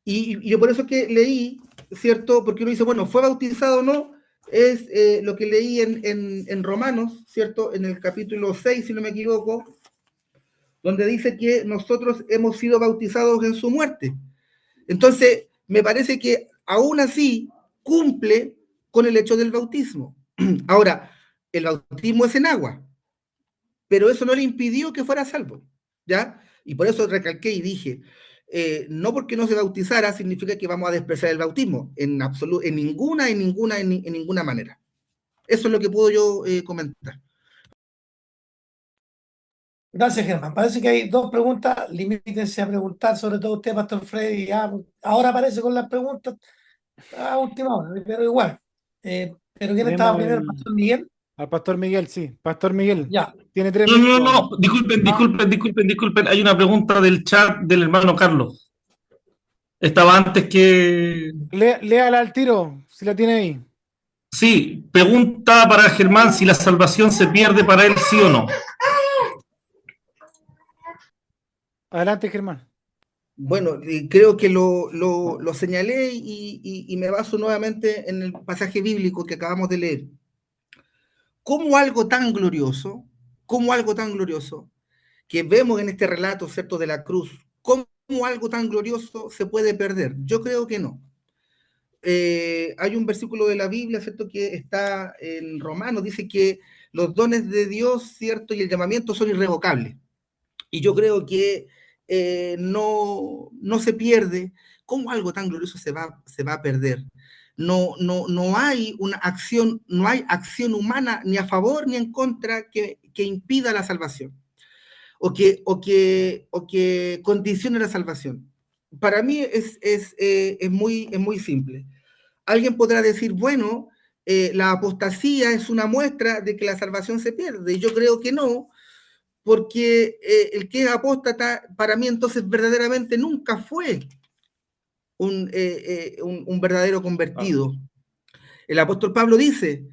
Y yo por eso que leí, ¿cierto? Porque uno dice, bueno, ¿fue bautizado o no? Es lo que leí en Romanos, ¿cierto? En el capítulo 6, si no me equivoco, donde dice que nosotros hemos sido bautizados en su muerte. Entonces, me parece que aún así cumple con el hecho del bautismo. Ahora, el bautismo es en agua, pero eso no le impidió que fuera salvo, ¿ya? Y por eso recalqué y dije, no porque no se bautizara significa que vamos a despreciar el bautismo, en ninguna manera. Eso es lo que puedo yo comentar. Gracias, Germán. Parece que hay dos preguntas. Limítense a preguntar, sobre todo usted, Pastor Freddy. Ya, ahora aparece con las preguntas a última hora, pero igual. ¿Pero quién estaba primero, Pastor Miguel? Al Pastor Miguel, sí. Pastor Miguel. Ya. Tiene 3 No, minutos. no, disculpen. Hay una pregunta del chat del hermano Carlos. Estaba antes que... Léala al tiro, si la tiene ahí. Sí, pregunta para Germán si la salvación se pierde para él, sí o no. Adelante, Germán. Bueno, creo que lo señalé y me baso nuevamente en el pasaje bíblico que acabamos de leer. ¿Cómo algo tan glorioso, que vemos en este relato, ¿cierto?, de la cruz, cómo algo tan glorioso se puede perder? Yo creo que no. Hay un versículo de la Biblia, ¿cierto?, que está en Romanos, dice que los dones de Dios, ¿cierto?, y el llamamiento son irrevocables. Y yo creo que no se pierde. ¿Cómo algo tan glorioso se va a perder? No hay una acción, no hay acción humana ni a favor ni en contra que impida la salvación o que condicione la salvación. Para mí es muy simple. Alguien podrá decir, bueno, la apostasía es una muestra de que la salvación se pierde. Yo creo que no, porque el que es apóstata, para mí entonces verdaderamente nunca fue un verdadero convertido. El apóstol Pablo dice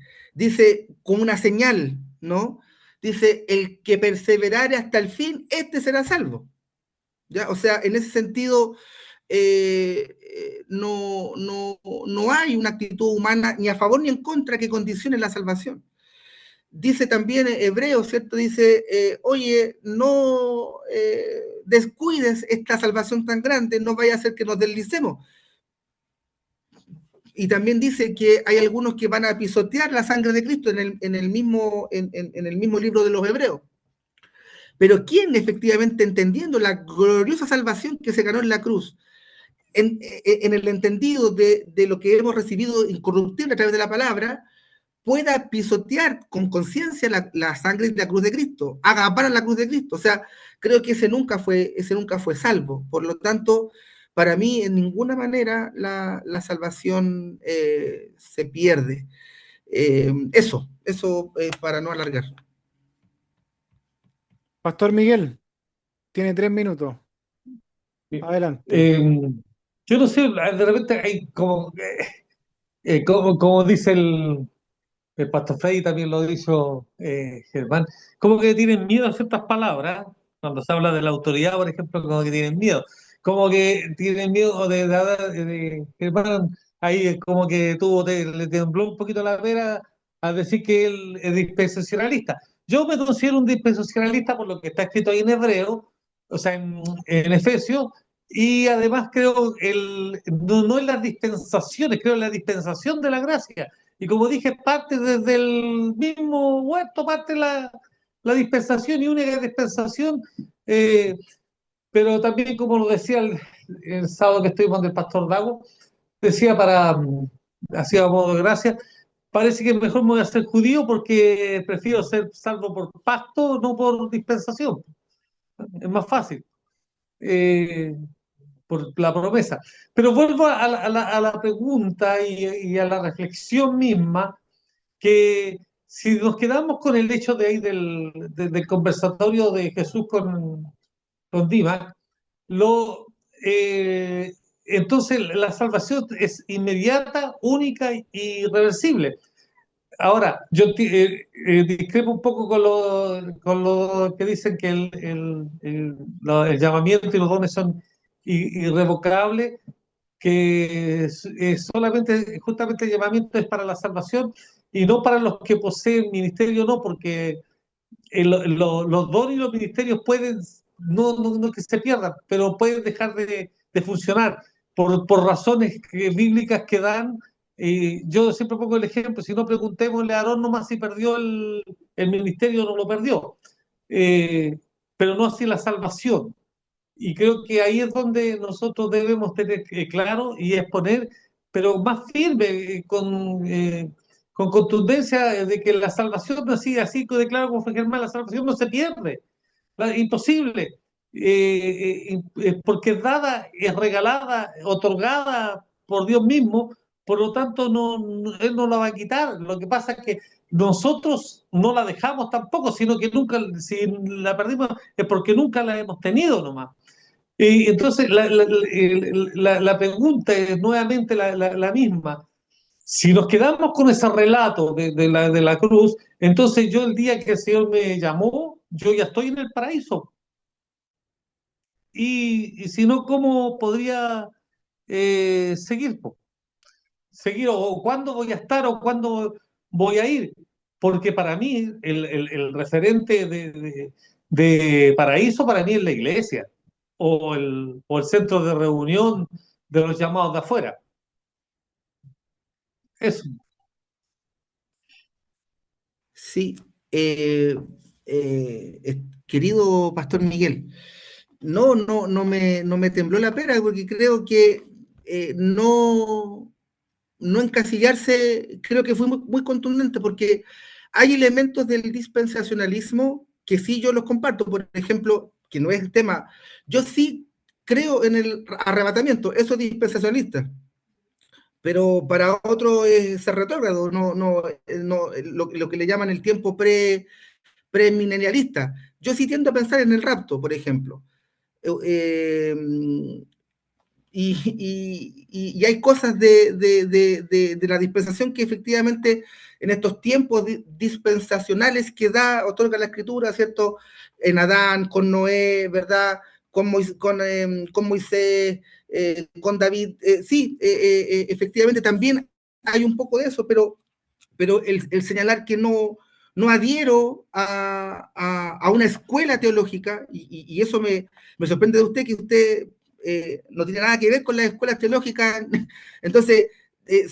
como una señal, ¿no? Dice, el que perseverare hasta el fin, este será salvo. ¿Ya? O sea, en ese sentido, no hay una actitud humana ni a favor ni en contra que condicione la salvación. Dice también Hebreo, ¿cierto? Dice, oye, no descuides esta salvación tan grande, no vaya a ser que nos deslicemos. Y también dice que hay algunos que van a pisotear la sangre de Cristo en el mismo libro de los Hebreos. Pero ¿quién efectivamente, entendiendo la gloriosa salvación que se ganó en la cruz, en el entendido de lo que hemos recibido incorruptible a través de la palabra, pueda pisotear con conciencia la sangre de la cruz de Cristo, agapar a la cruz de Cristo? O sea, creo que ese nunca fue salvo. Por lo tanto, para mí, en ninguna manera la salvación se pierde. Eso para no alargar. Pastor Miguel, tiene 3 minutos. Adelante. Yo no sé, de repente hay como dice el pastor Freddy, también lo dijo Germán, como que tienen miedo a ciertas palabras. Cuando se habla de la autoridad, por ejemplo, como que tienen miedo. Como que tienen miedo de Germán, ahí como que le tembló un poquito la pera al decir que él es dispensacionalista. Yo me considero un dispensacionalista por lo que está escrito ahí en Hebreo, o sea, en Efesios, y además creo no en las dispensaciones, creo en la dispensación de la gracia. Y como dije, parte desde el mismo huerto, parte la dispensación y única dispensación, pero también como lo decía el sábado que estuvimos del pastor Dago, decía hacía modo de gracia, parece que mejor me voy a ser judío porque prefiero ser salvo por pacto, no por dispensación. Es más fácil. Por la promesa. Pero vuelvo a la pregunta y a la reflexión misma, que si nos quedamos con el hecho de ahí del conversatorio de Jesús con Dimas, entonces la salvación es inmediata, única y irreversible. Ahora, yo discrepo un poco con lo que dicen que el llamamiento y los dones son irrevocables, que solamente, justamente el llamamiento es para la salvación y no para los que poseen ministerio, no, porque los dones y los ministerios pueden, no que se pierdan, pero pueden dejar de funcionar por razones bíblicas que dan. Yo siempre pongo el ejemplo, si no preguntémosle a Aarón nomás si perdió el ministerio o no lo perdió, Eh, pero no así la salvación. Y creo que ahí es donde nosotros debemos tener claro y exponer, pero más firme, con contundencia, de que la salvación no así, así que declaro como fue Germán, la salvación no se pierde, imposible, porque es dada, es regalada, otorgada por Dios mismo, por lo tanto Él no la va a quitar. Lo que pasa es que nosotros no la dejamos tampoco, sino que nunca, si la perdimos, es porque nunca la hemos tenido nomás. Y entonces la pregunta es nuevamente la misma. Si nos quedamos con ese relato de la cruz, entonces yo el día que el Señor me llamó, yo ya estoy en el paraíso. Y si no, ¿cómo podría seguir? Seguir, o cuándo voy a estar, o cuándo voy a ir. Porque para mí, el referente de paraíso, para mí es la iglesia, o el centro de reunión de los llamados de afuera. Eso. Sí, querido Pastor Miguel, no me tembló la pera porque creo que no encasillarse, creo que fue muy contundente porque hay elementos del dispensacionalismo que sí yo los comparto. Por ejemplo, que no es el tema, yo sí creo en el arrebatamiento, eso es dispensacionalista, pero para otro es ser retrógrado, lo que le llaman el tiempo premilenialista. Yo sí tiendo a pensar en el rapto, por ejemplo. Eh, y hay cosas de la dispensación que efectivamente en estos tiempos dispensacionales que otorga la Escritura, ¿cierto? En Adán, con Noé, ¿verdad? Con Moisés, con David. Sí, efectivamente también hay un poco de eso, pero el señalar que no adhiero a una escuela teológica, y eso me sorprende de usted, que usted no tiene nada que ver con las escuelas teológicas. Entonces,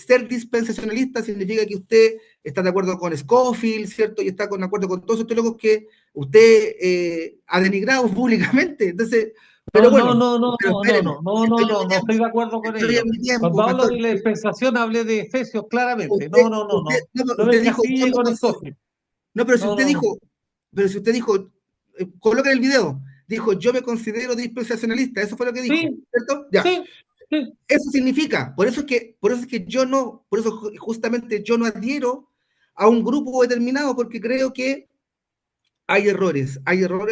ser dispensacionalista significa que usted está de acuerdo con Scofield, ¿cierto? Y está de acuerdo con todos esos teólogos que usted ha denigrado públicamente. Entonces, pero No, bueno, no, no, pero no, no, espéreme, no, no, no, estoy en no, mi no estoy tiempo, de acuerdo con estoy ello. en mi tiempo, Cuando hablo pastor. de la dispensación hablé de Efesios claramente. Usted, No, no, no, usted, no. no, No me usted dijo, yo encasille me con considero, Scofield. no, pero si No, usted no, no. dijo, coloca el video, dijo, yo me considero dispensacionalista, eso fue lo que dijo, Sí, ¿cierto? Ya, sí, sí. eso significa, por eso es que yo no, por eso justamente yo no adhiero a un grupo determinado, porque creo que hay errores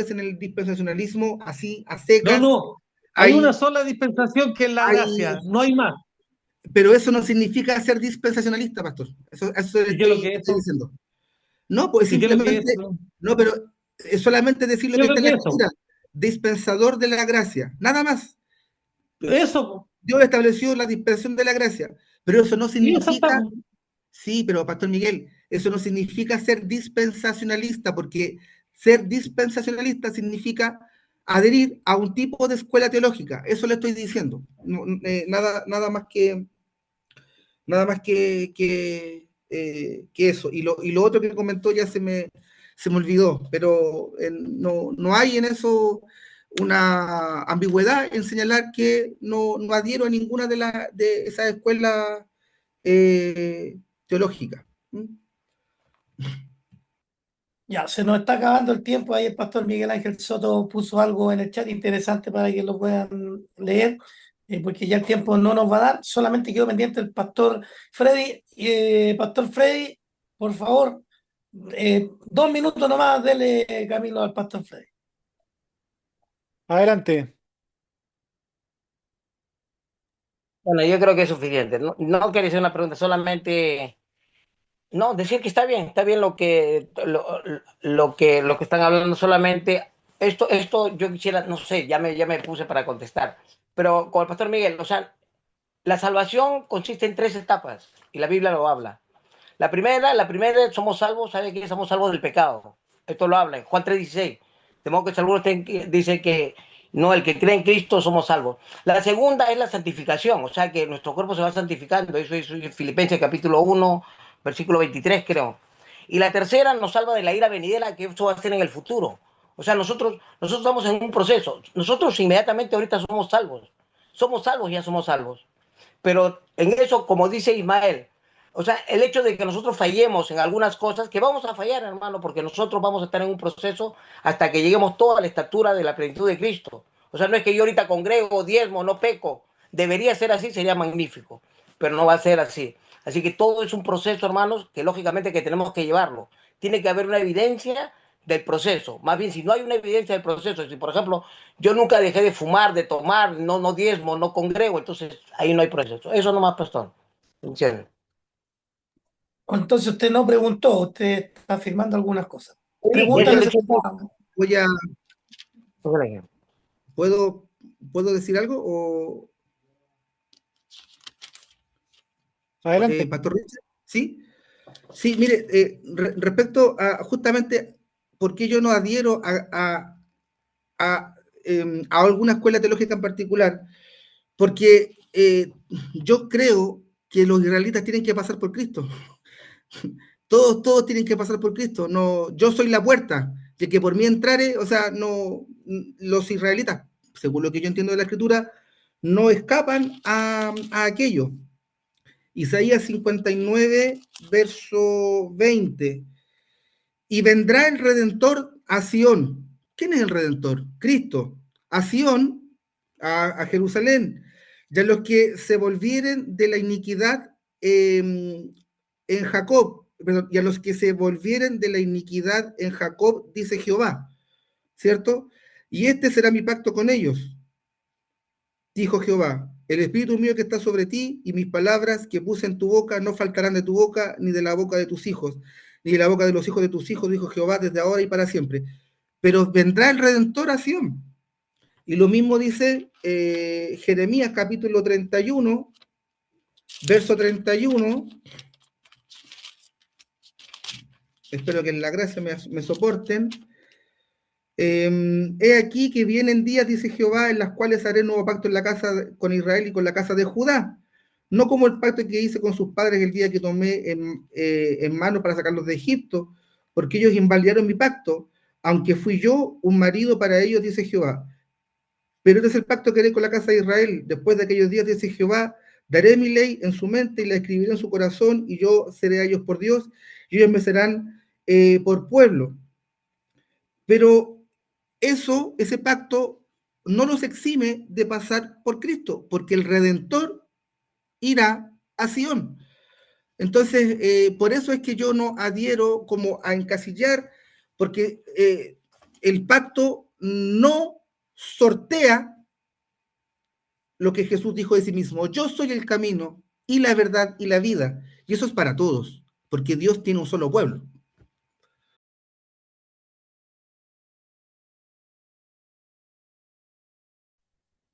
en el dispensacionalismo, así, a No, secas, no. Hay una hay, sola dispensación que es la gracia, hay, no hay más. pero eso no significa ser dispensacionalista, pastor, eso le ¿Y qué es lo que es estoy eso? diciendo. No, pues ¿Y qué es lo que es simplemente, eso? no, pero es solamente decir lo ¿Qué que es lo está en la que es eso? escritura, dispensador de la gracia, nada más. Eso, Dios estableció la dispensación de la gracia, pero eso no y eso está. significa, sí, pero Pastor Miguel, eso no significa ser dispensacionalista, porque ser dispensacionalista significa adherir a un tipo de escuela teológica, eso le estoy diciendo. Nada más que eso. Y lo otro que comentó ya se me olvidó, pero no hay en eso una ambigüedad en señalar que no adhiero a ninguna de esas escuelas teológicas. ¿Mm? Ya, se nos está acabando el tiempo. Ahí el pastor Miguel Ángel Soto puso algo en el chat interesante para que lo puedan leer, porque ya el tiempo no nos va a dar. Solamente quedó pendiente el pastor Freddy. Pastor Freddy, por favor, 2 minutos nomás, dele Camilo al pastor Freddy. Adelante. Bueno, yo creo que es suficiente. No, no quería hacer una pregunta, solamente, no, decir que está bien lo que están hablando, solamente esto yo quisiera, no sé, ya me puse para contestar, pero con el pastor Miguel, o sea, la salvación consiste en 3 etapas y la Biblia lo habla. La primera somos salvos, ¿sabe que somos salvos del pecado? Esto lo habla en Juan 3:16. De modo que algunos dice que no, el que cree en Cristo somos salvos. La segunda es la santificación, o sea que nuestro cuerpo se va santificando. Eso es Filipenses capítulo 1, versículo 23, creo. Y la tercera nos salva de la ira venidera, que eso va a ser en el futuro. O sea, nosotros estamos en un proceso. Nosotros inmediatamente ahorita somos salvos. Somos salvos, ya somos salvos. Pero en eso, como dice Ismael, o sea, el hecho de que nosotros fallemos en algunas cosas, que vamos a fallar, hermano, porque nosotros vamos a estar en un proceso hasta que lleguemos toda la estatura de la plenitud de Cristo. O sea, no es que yo ahorita congrego, diezmo, no peco. Debería ser así, sería magnífico, pero no va a ser así. Así que todo es un proceso, hermanos, que lógicamente que tenemos que llevarlo. Tiene que haber una evidencia del proceso. Más bien, si no hay una evidencia del proceso, si por ejemplo yo nunca dejé de fumar, de tomar, no diezmo, no congrego, entonces ahí no hay proceso. Eso nomás, pastor. ¿Entienden? Entonces usted no preguntó, usted está afirmando algunas cosas. Sí, por eso Pregúntale. le estoy Voy a, diciendo. ¿puedo decir algo? Adelante. Pastor Richard, ¿sí? Sí, mire, respecto a justamente por qué yo no adhiero a alguna escuela teológica en particular, porque yo creo que los israelitas tienen que pasar por Cristo. Todos tienen que pasar por Cristo. No, yo soy la puerta, y que por mí entrare, o sea, no, los israelitas, según lo que yo entiendo de la escritura, no escapan a aquello. Isaías 59, verso 20. Y vendrá el Redentor a Sión. ¿Quién es el Redentor? Cristo. A Sión, a Jerusalén. Y a los que se volvieren de la iniquidad en Jacob. Perdón, y a los que se volvieren de la iniquidad en Jacob, dice Jehová. ¿Cierto? Y este será mi pacto con ellos, dijo Jehová, el espíritu mío que está sobre ti y mis palabras que puse en tu boca no faltarán de tu boca, ni de la boca de tus hijos, ni de la boca de los hijos de tus hijos, dijo Jehová, desde ahora y para siempre. Pero vendrá el Redentor a Sión. Y lo mismo dice Jeremías capítulo 31, verso 31. Espero que en la gracia me soporten. He aquí que vienen días, dice Jehová, en las cuales haré nuevo pacto en la casa con Israel y con la casa de Judá. No como el pacto que hice con sus padres el día que tomé en mano para sacarlos de Egipto, porque ellos invalidaron mi pacto, aunque fui yo un marido para ellos, dice Jehová. Pero este es el pacto que haré con la casa de Israel. Después de aquellos días, dice Jehová, daré mi ley en su mente y la escribiré en su corazón, y yo seré a ellos por Dios, y ellos me serán por pueblo. Pero ese pacto, no los exime de pasar por Cristo, porque el Redentor irá a Sion. Entonces, por eso es que yo no adhiero como a encasillar, porque el pacto no sortea lo que Jesús dijo de sí mismo: yo soy el camino y la verdad y la vida, y eso es para todos, porque Dios tiene un solo pueblo.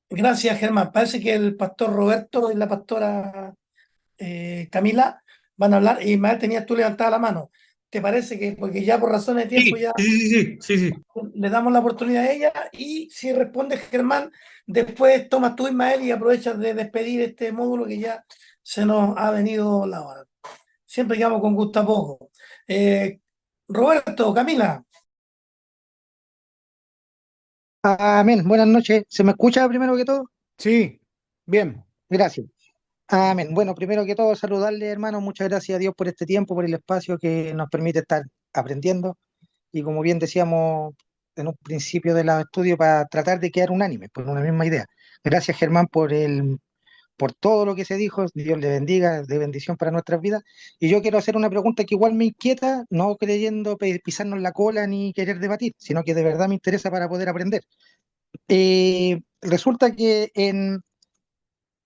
Gracias, Germán. Parece que el pastor Roberto y la pastora Camila van a hablar. Y Ismael, tenías tú levantada la mano. ¿Te parece que, porque ya por razones de tiempo ya Sí. le damos la oportunidad a ella? Y si responde Germán, después tomas tú, Ismael, y aprovechas de despedir este módulo que ya se nos ha venido la hora. Siempre quedamos con gusto a poco. Roberto, Camila. Amén. Buenas noches. ¿Se me escucha primero que todo? Sí, bien. Gracias. Amén. Bueno, primero que todo, saludarle, hermano. Muchas gracias a Dios por este tiempo, por el espacio que nos permite estar aprendiendo. Y como bien decíamos en un principio de los estudios, para tratar de quedar unánime, por una misma idea. Gracias, Germán, por todo lo que se dijo. Dios le bendiga, de bendición para nuestras vidas. Y yo quiero hacer una pregunta que igual me inquieta, no creyendo pisarnos la cola ni querer debatir, sino que de verdad me interesa para poder aprender. Resulta que en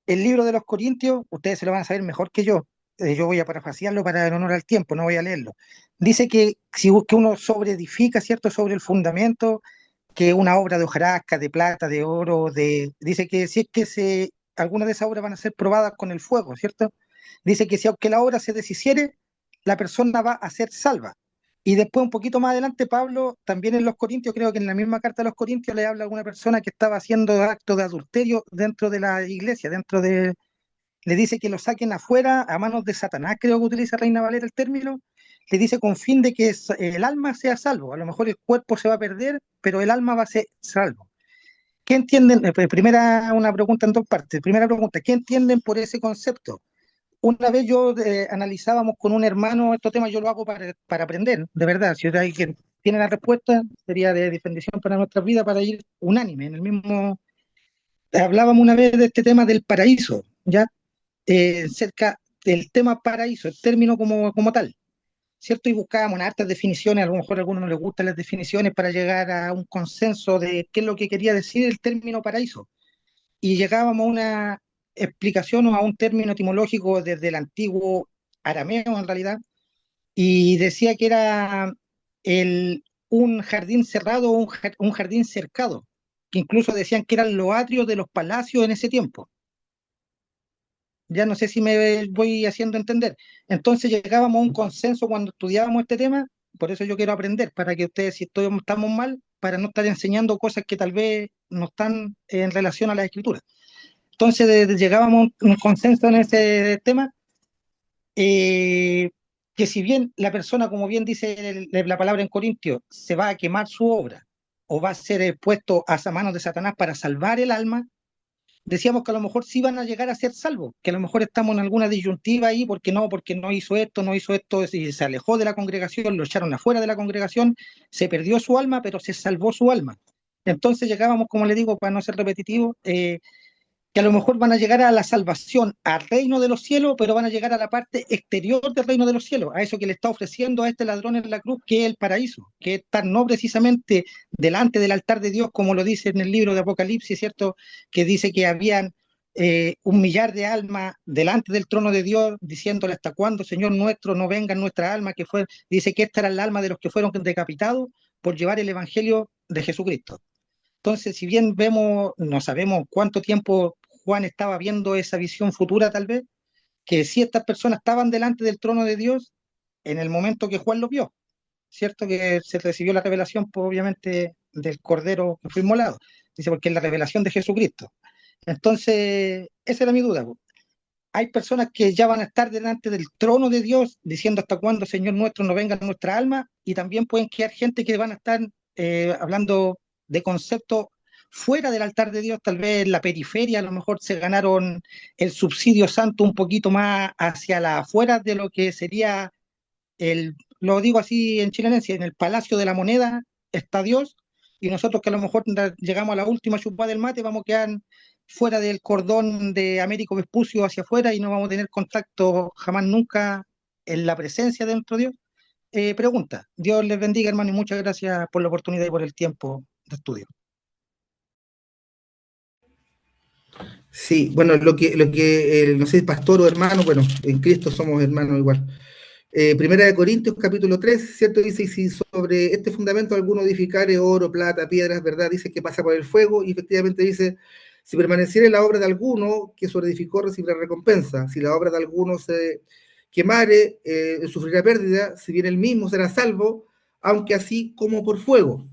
el libro de los Corintios, ustedes se lo van a saber mejor que yo voy a parafrasearlo para en honor al tiempo, no voy a leerlo. Dice que si que uno sobreedifica, ¿cierto?, sobre el fundamento, que una obra de hojarasca, de plata, de oro, dice que si es que algunas de esas obras van a ser probadas con el fuego, ¿cierto? Dice que si aunque la obra se deshiciere, la persona va a ser salva. Y después, un poquito más adelante, Pablo, también en los Corintios, creo que en la misma carta de los Corintios, le habla a una persona que estaba haciendo actos de adulterio dentro de la iglesia, le dice que lo saquen afuera a manos de Satanás, creo que utiliza Reina Valera el término, le dice con fin de que el alma sea salvo. A lo mejor el cuerpo se va a perder, pero el alma va a ser salvo. ¿Qué entienden? Una pregunta en dos partes. Primera pregunta, ¿qué entienden por ese concepto? Una vez yo analizábamos con un hermano estos temas, yo lo hago para aprender, de verdad. Si alguien tiene la respuesta, sería de defendición para nuestras vidas, para ir unánime en el mismo. Hablábamos una vez de este tema del paraíso, ¿ya? Cerca del tema paraíso, el término como tal, ¿cierto? Y buscábamos unas hartas definiciones, a lo mejor a algunos no les gustan las definiciones, para llegar a un consenso de qué es lo que quería decir el término paraíso. Y llegábamos a una explicación o a un término etimológico desde el antiguo arameo en realidad, y decía que era un jardín cerrado o un jardín cercado, que incluso decían que eran los atrios de los palacios en ese tiempo. Ya no sé si me voy haciendo entender. Entonces llegábamos a un consenso cuando estudiábamos este tema, por eso yo quiero aprender, para que ustedes, si estamos mal, para no estar enseñando cosas que tal vez no están en relación a la escritura. Entonces llegábamos a un consenso en ese tema, que si bien la persona, como bien dice la palabra en Corintios, se va a quemar su obra o va a ser puesto a manos de Satanás para salvar el alma, decíamos que a lo mejor sí van a llegar a ser salvos, que a lo mejor estamos en alguna disyuntiva ahí, porque no hizo esto, y se alejó de la congregación, lo echaron afuera de la congregación, se perdió su alma, pero se salvó su alma. Entonces llegábamos, como le digo, para no ser repetitivo, que a lo mejor van a llegar a la salvación, al reino de los cielos, pero van a llegar a la parte exterior del reino de los cielos, a eso que le está ofreciendo a este ladrón en la cruz, que es el paraíso, que es estar no precisamente delante del altar de Dios, como lo dice en el libro de Apocalipsis, ¿cierto? Que dice que habían 1.000.000 de almas delante del trono de Dios, diciéndole: ¿hasta cuándo, Señor nuestro, no vengan nuestra alma? Dice que esta era el alma de los que fueron decapitados por llevar el evangelio de Jesucristo. Entonces, si bien vemos, no sabemos cuánto tiempo Juan estaba viendo esa visión futura, tal vez, que si estas personas estaban delante del trono de Dios en el momento que Juan lo vio, ¿cierto? Que se recibió la revelación, pues, obviamente, del Cordero que fue inmolado. Dice, porque es la revelación de Jesucristo. Entonces, esa era mi duda, pues. Hay personas que ya van a estar delante del trono de Dios diciendo hasta cuándo, Señor nuestro, no venga nuestra alma, y también pueden quedar gente que van a estar hablando de conceptos fuera del altar de Dios, tal vez en la periferia, a lo mejor se ganaron el subsidio santo un poquito más hacia la afuera de lo que sería lo digo así en chilenense, en el Palacio de la Moneda está Dios, y nosotros que a lo mejor llegamos a la última chupada del mate, vamos a quedar fuera del cordón de Américo Vespucio hacia afuera y no vamos a tener contacto jamás nunca en la presencia de nuestro Dios. Pregunta, Dios les bendiga, hermano, y muchas gracias por la oportunidad y por el tiempo de estudio. Sí, bueno, no sé, pastor o hermano, bueno, en Cristo somos hermanos igual. Primera de Corintios, capítulo 3, ¿cierto? Dice, y si sobre este fundamento alguno edificare oro, plata, piedras, ¿verdad? Dice que pasa por el fuego, y efectivamente dice, si permaneciere la obra de alguno que sobre edificó, recibirá recompensa. Si la obra de alguno se quemare, sufrirá pérdida, si bien el mismo será salvo, aunque así como por fuego.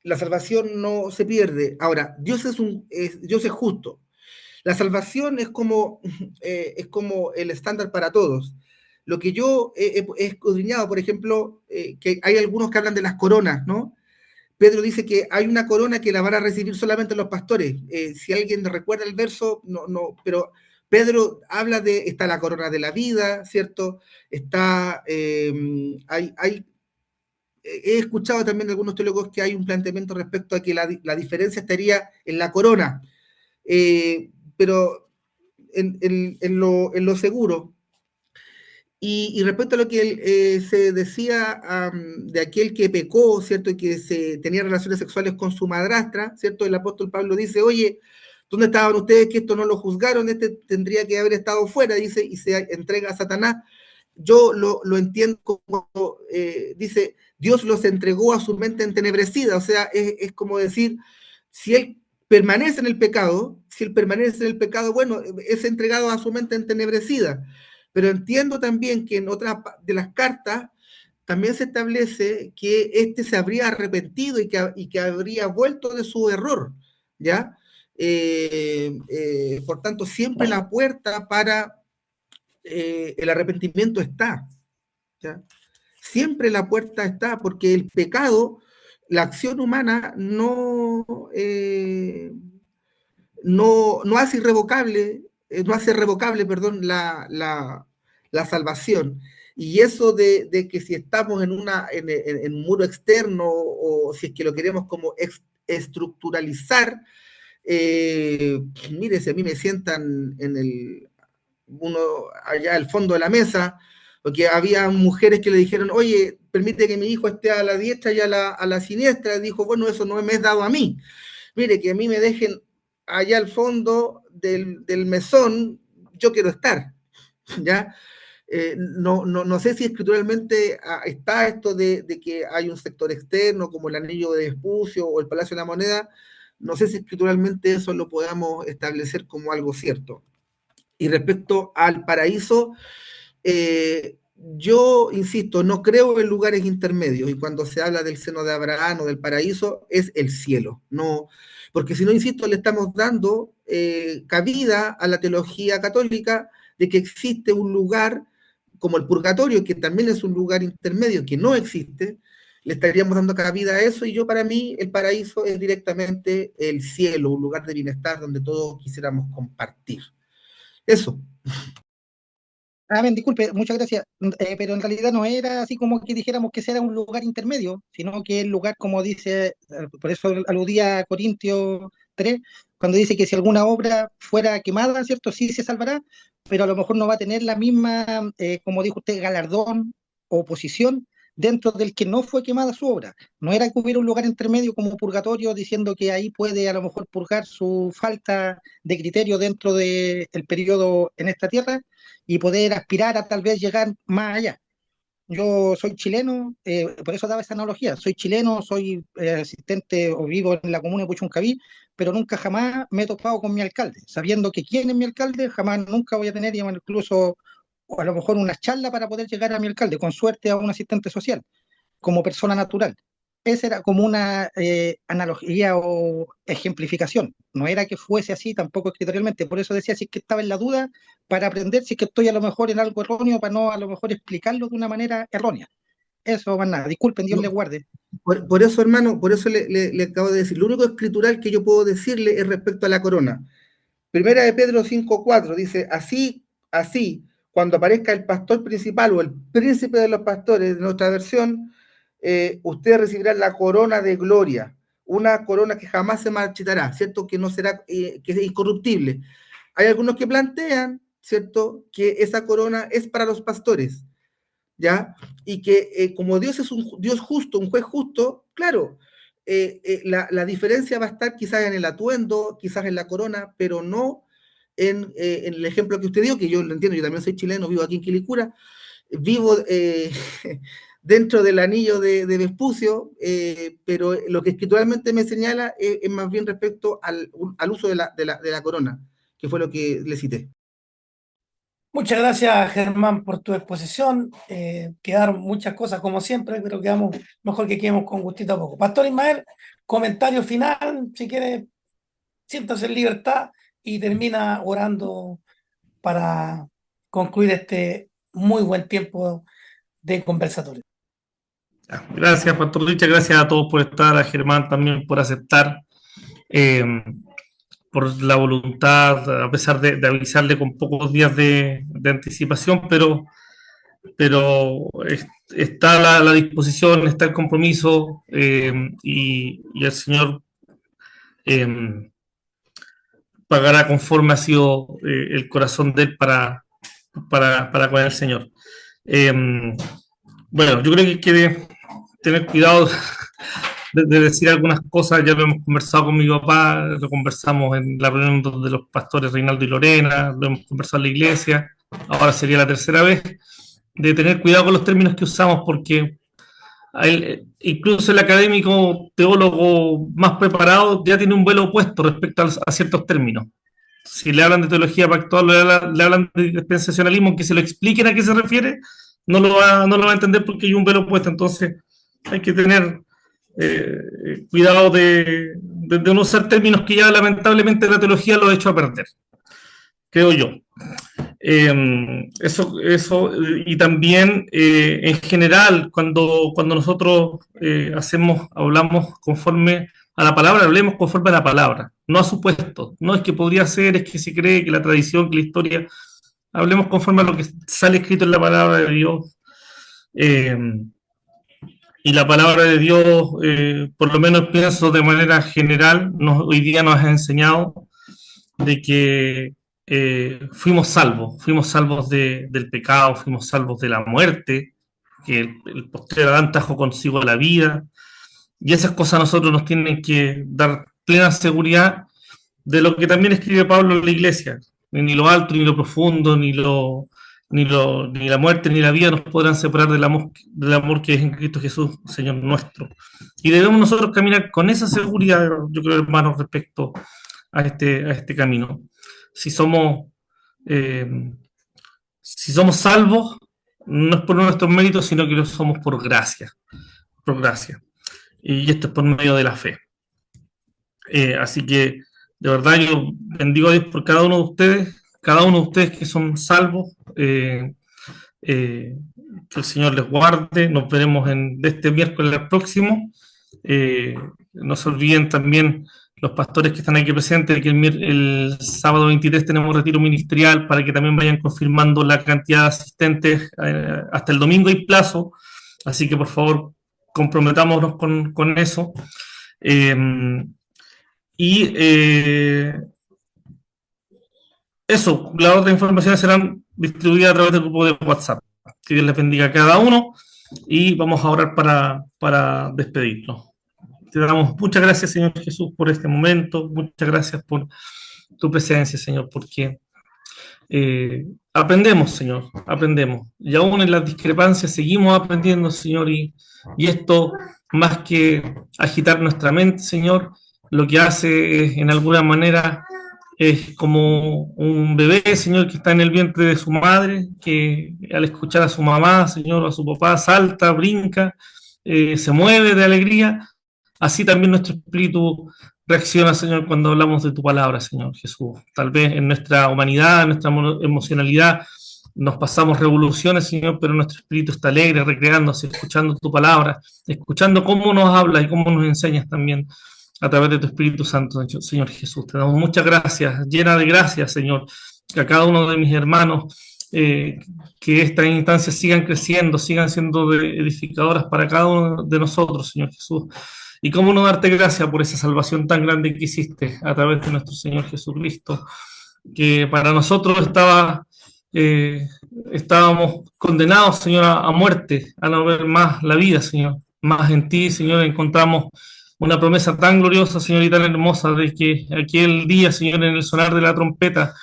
La salvación no se pierde. Ahora, Dios es justo. La salvación es como el estándar para todos. Lo que yo he escudriñado, por ejemplo, que hay algunos que hablan de las coronas, ¿no? Pedro dice que hay una corona que la van a recibir solamente los pastores. Si alguien recuerda el verso, no, pero Pedro habla está la corona de la vida, ¿cierto? He escuchado también de algunos teólogos que hay un planteamiento respecto a que la diferencia estaría en la corona, pero en lo seguro. Y respecto a lo que se decía de aquel que pecó, ¿cierto? Y que tenía relaciones sexuales con su madrastra, ¿cierto? El apóstol Pablo dice, oye, ¿dónde estaban ustedes que esto no lo juzgaron? Este tendría que haber estado fuera, dice, y se entrega a Satanás. Yo lo entiendo como, dice, Dios los entregó a su mente entenebrecida, o sea, es como decir, si él permanece en el pecado, bueno, es entregado a su mente entenebrecida. Pero entiendo también que en otras de las cartas también se establece que se habría arrepentido y que habría vuelto de su error, ¿ya? Por tanto, siempre la puerta para el arrepentimiento está, ¿ya? Siempre la puerta está, porque el pecado, la acción humana no hace irrevocable, no hace revocable, perdón, la salvación. Y eso de que si estamos en un muro externo, o si es que lo queremos como estructuralizar, mire, si a mí me sientan uno allá al fondo de la mesa, porque había mujeres que le dijeron, oye, permite que mi hijo esté a la diestra y a la siniestra, dijo, bueno, eso no me es dado a mí. Mire, que a mí me dejen allá al fondo del mesón, yo quiero estar, ¿ya? No sé si escrituralmente está esto de que hay un sector externo, como el Anillo de Vespucio o el Palacio de la Moneda, no sé si escrituralmente eso lo podamos establecer como algo cierto. Y respecto al paraíso, yo insisto, no creo en lugares intermedios, y cuando se habla del seno de Abraham o del paraíso, es el cielo, no, porque si no, insisto, le estamos dando cabida a la teología católica de que existe un lugar como el purgatorio, que también es un lugar intermedio que no existe. Le estaríamos dando cabida a eso, y yo, para mí, el paraíso es directamente el cielo, un lugar de bienestar donde todos quisiéramos compartir. Eso. Amén, disculpe, muchas gracias. Pero en realidad no era así como que dijéramos que sea un lugar intermedio, sino que el lugar, como dice, por eso aludía a Corintios 3, cuando dice que si alguna obra fuera quemada, ¿cierto? Sí se salvará, pero a lo mejor no va a tener la misma, como dijo usted, galardón o posición dentro del que no fue quemada su obra. No era que hubiera un lugar intermedio como purgatorio, diciendo que ahí puede a lo mejor purgar su falta de criterio dentro del periodo en esta tierra y poder aspirar a tal vez llegar más allá. Yo soy chileno, por eso daba esa analogía. Soy chileno, soy asistente o vivo en la comuna de Puchuncaví, pero nunca jamás me he topado con mi alcalde. Sabiendo que quién es mi alcalde, jamás nunca voy a tener, digamos, incluso o a lo mejor una charla para poder llegar a mi alcalde, con suerte a un asistente social, como persona natural. Esa era como una analogía o ejemplificación. No era que fuese así tampoco escritorialmente. Por eso decía, si es que estaba en la duda, para aprender, si es que estoy a lo mejor en algo erróneo, para no a lo mejor explicarlo de una manera errónea. Eso, más nada. Disculpen, Dios le No, guarde. por eso, hermano, por eso le acabo de decir. Lo único escritural que yo puedo decirle es respecto a la corona. Primera de Pedro 5:4 dice, así, cuando aparezca el pastor principal o el príncipe de los pastores de nuestra versión, ustedes recibirán la corona de gloria, una corona que jamás se marchitará, ¿cierto? Que no será, que es incorruptible. Hay algunos que plantean, ¿cierto? Que esa corona es para los pastores, ¿ya? Y que como Dios es un Dios justo, un juez justo, claro, la diferencia va a estar quizás en el atuendo, quizás en la corona, pero no en el ejemplo que usted dio, que yo lo entiendo, yo también soy chileno, vivo aquí en Quilicura, vivo dentro del anillo de Vespucio, pero lo que escrituralmente me señala es más bien respecto al uso de la corona, que fue lo que le cité. Muchas gracias, Germán, por tu exposición. Quedaron muchas cosas, como siempre, pero quedamos mejor que quedemos con gustito a poco. Pastor Ismael, comentario final, si quiere, siéntase en libertad y termina orando para concluir este muy buen tiempo de conversatorio. Gracias, Pastor Richard, gracias a todos por estar, a Germán también por aceptar, por la voluntad, a pesar de avisarle con pocos días de anticipación, pero está la disposición, está el compromiso, y el Señor pagará conforme ha sido el corazón de él para con el Señor. Bueno, yo creo que hay que tener cuidado de decir algunas cosas. Ya lo hemos conversado con mi papá, lo conversamos en la reunión de los pastores Reinaldo y Lorena, lo hemos conversado en la iglesia, ahora sería la tercera vez, de tener cuidado con los términos que usamos, porque incluso el académico teólogo más preparado ya tiene un vuelo opuesto respecto a ciertos términos. Si le hablan de teología pactual, le hablan de dispensacionalismo, que se lo expliquen a qué se refiere, no lo va a entender porque hay un velo opuesto. Entonces hay que tener cuidado de no usar términos que ya lamentablemente la teología lo ha hecho a perder, creo yo. Eso, y también en general, cuando nosotros hablamos conforme a la palabra, hablemos conforme a la palabra, no a supuestos. No es que podría ser, es que se cree, que la tradición, que la historia. Hablemos conforme a lo que sale escrito en la palabra de Dios. Y la palabra de Dios, por lo menos pienso de manera general, hoy día nos ha enseñado de que fuimos salvos del pecado, fuimos salvos de la muerte, que el postrer Adán trajo consigo la vida, y esas cosas a nosotros nos tienen que dar plena seguridad de lo que también escribe Pablo en la iglesia. Ni lo alto, ni lo profundo, ni la muerte, ni la vida nos podrán separar del amor que es en Cristo Jesús, Señor nuestro. Y debemos nosotros caminar con esa seguridad, yo creo, hermanos, respecto a este camino. Si somos salvos, no es por nuestros méritos, sino que lo somos por gracia. Y esto es por medio de la fe. Así que, de verdad, yo bendigo a Dios por cada uno de ustedes que son salvos. Que el Señor les guarde. Nos veremos de este miércoles al próximo. No se olviden también los pastores que están aquí presentes, que el sábado 23 tenemos retiro ministerial, para que también vayan confirmando la cantidad de asistentes. Hasta el domingo hay plazo, así que por favor comprometámonos con eso. Eso, las otras informaciones serán distribuidas a través del grupo de WhatsApp. Que Dios les bendiga a cada uno, y vamos a orar para despedirnos. Te damos muchas gracias, Señor Jesús, por este momento. Muchas gracias por tu presencia, Señor, porque aprendemos, Señor, aprendemos. Y aún en las discrepancias seguimos aprendiendo, Señor, y esto, más que agitar nuestra mente, Señor, lo que hace es, en alguna manera, es como un bebé, Señor, que está en el vientre de su madre, que al escuchar a su mamá, Señor, o a su papá, salta, brinca, se mueve de alegría. Así también nuestro espíritu reacciona, Señor, cuando hablamos de tu palabra, Señor Jesús. Tal vez en nuestra humanidad, en nuestra emocionalidad, nos pasamos revoluciones, Señor, pero nuestro espíritu está alegre, recreándose, escuchando tu palabra, escuchando cómo nos hablas y cómo nos enseñas también a través de tu Espíritu Santo, Señor Jesús. Te damos muchas gracias, llena de gracias, Señor, que a cada uno de mis hermanos, que estas instancias sigan creciendo, sigan siendo edificadoras para cada uno de nosotros, Señor Jesús. Y cómo no darte gracias por esa salvación tan grande que hiciste a través de nuestro Señor Jesucristo, que para nosotros estábamos condenados, Señor, a muerte, a no ver más la vida, Señor. Más en ti, Señor, encontramos una promesa tan gloriosa, Señor, y tan hermosa, de que aquel día, Señor, en el sonar de la trompeta,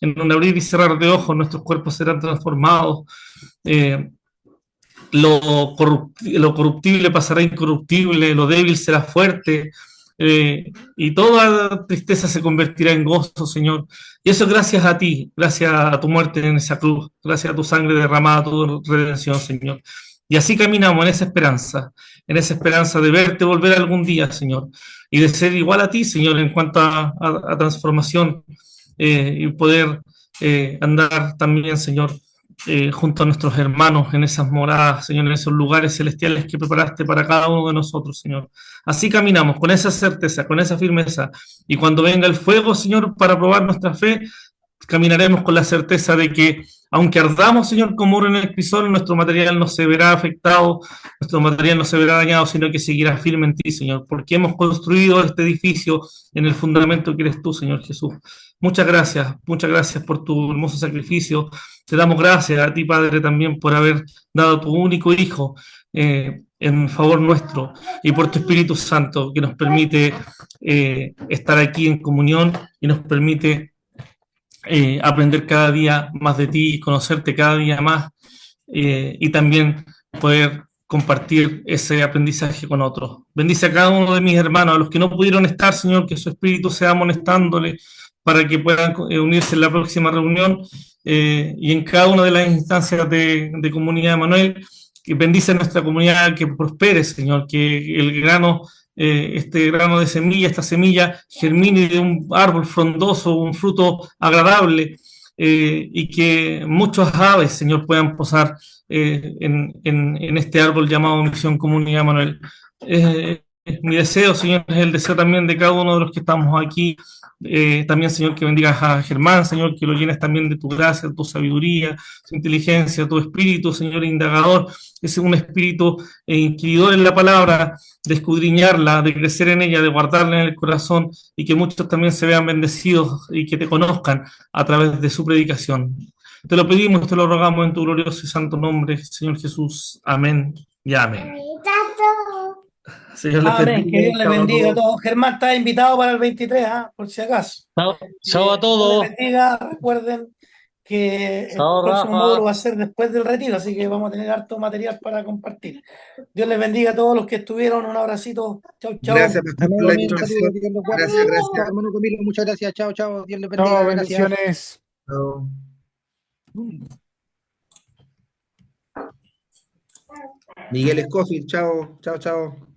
en un abrir y cerrar de ojos, nuestros cuerpos serán transformados. Lo corruptible pasará a incorruptible, lo débil será fuerte, y toda tristeza se convertirá en gozo, Señor. Y eso gracias a ti, gracias a tu muerte en esa cruz, gracias a tu sangre derramada, tu redención, Señor. Y así caminamos en esa esperanza de verte volver algún día, Señor, y de ser igual a ti, Señor, en cuanto a transformación, y poder andar también, Señor, junto a nuestros hermanos en esas moradas, Señor, en esos lugares celestiales que preparaste para cada uno de nosotros, Señor. Así caminamos, con esa certeza, con esa firmeza, y cuando venga el fuego, Señor, para probar nuestra fe, caminaremos con la certeza de que, aunque ardamos, Señor, como oro en el crisol, nuestro material no se verá afectado, nuestro material no se verá dañado, sino que seguirá firme en ti, Señor, porque hemos construido este edificio en el fundamento que eres tú, Señor Jesús. Muchas gracias por tu hermoso sacrificio. Te damos gracias a ti, Padre, también por haber dado a tu único Hijo en favor nuestro, y por tu Espíritu Santo que nos permite estar aquí en comunión y nos permite aprender cada día más de ti, conocerte cada día más, y también poder compartir ese aprendizaje con otros. Bendice a cada uno de mis hermanos, a los que no pudieron estar, Señor, que su espíritu sea amonestándole para que puedan unirse en la próxima reunión, y en cada una de las instancias de Comunidad Emanuel. Que bendice nuestra comunidad, que prospere, Señor, que el grano, este grano de semilla, esta semilla, germine de un árbol frondoso, un fruto agradable, y que muchas aves, Señor, puedan posar en este árbol llamado Misión Comunidad Emanuel. Mi deseo, Señor, es el deseo también de cada uno de los que estamos aquí. También, Señor, que bendigas a Germán, Señor, que lo llenes también de tu gracia, de tu sabiduría, tu inteligencia, tu espíritu, Señor, indagador. Es un espíritu inquiridor en la palabra, de escudriñarla, de crecer en ella, de guardarla en el corazón, y que muchos también se vean bendecidos y que te conozcan a través de su predicación. Te lo pedimos, te lo rogamos en tu glorioso y santo nombre, Señor Jesús. Amén y amén. Señor, les Amén, que Dios les bendiga a todos. todos. Germán está invitado para el 23, por si acaso. Chao a Dios todos. les bendiga. Recuerden que el Chao, próximo Rafa. módulo va a ser después del retiro, así que vamos a tener harto material para compartir. Dios les bendiga a todos los que estuvieron. Un abracito. Chau, chau. Gracias, pastor, Amén, por la amén. invitación. Saludos, Dios los guarde. Gracias, gracias. Hermano Camilo, muchas gracias. Chao, chao. Dios les bendiga. Chao, Gracias. bendiciones. Chao. Miguel Escofil, chao, chao, chao.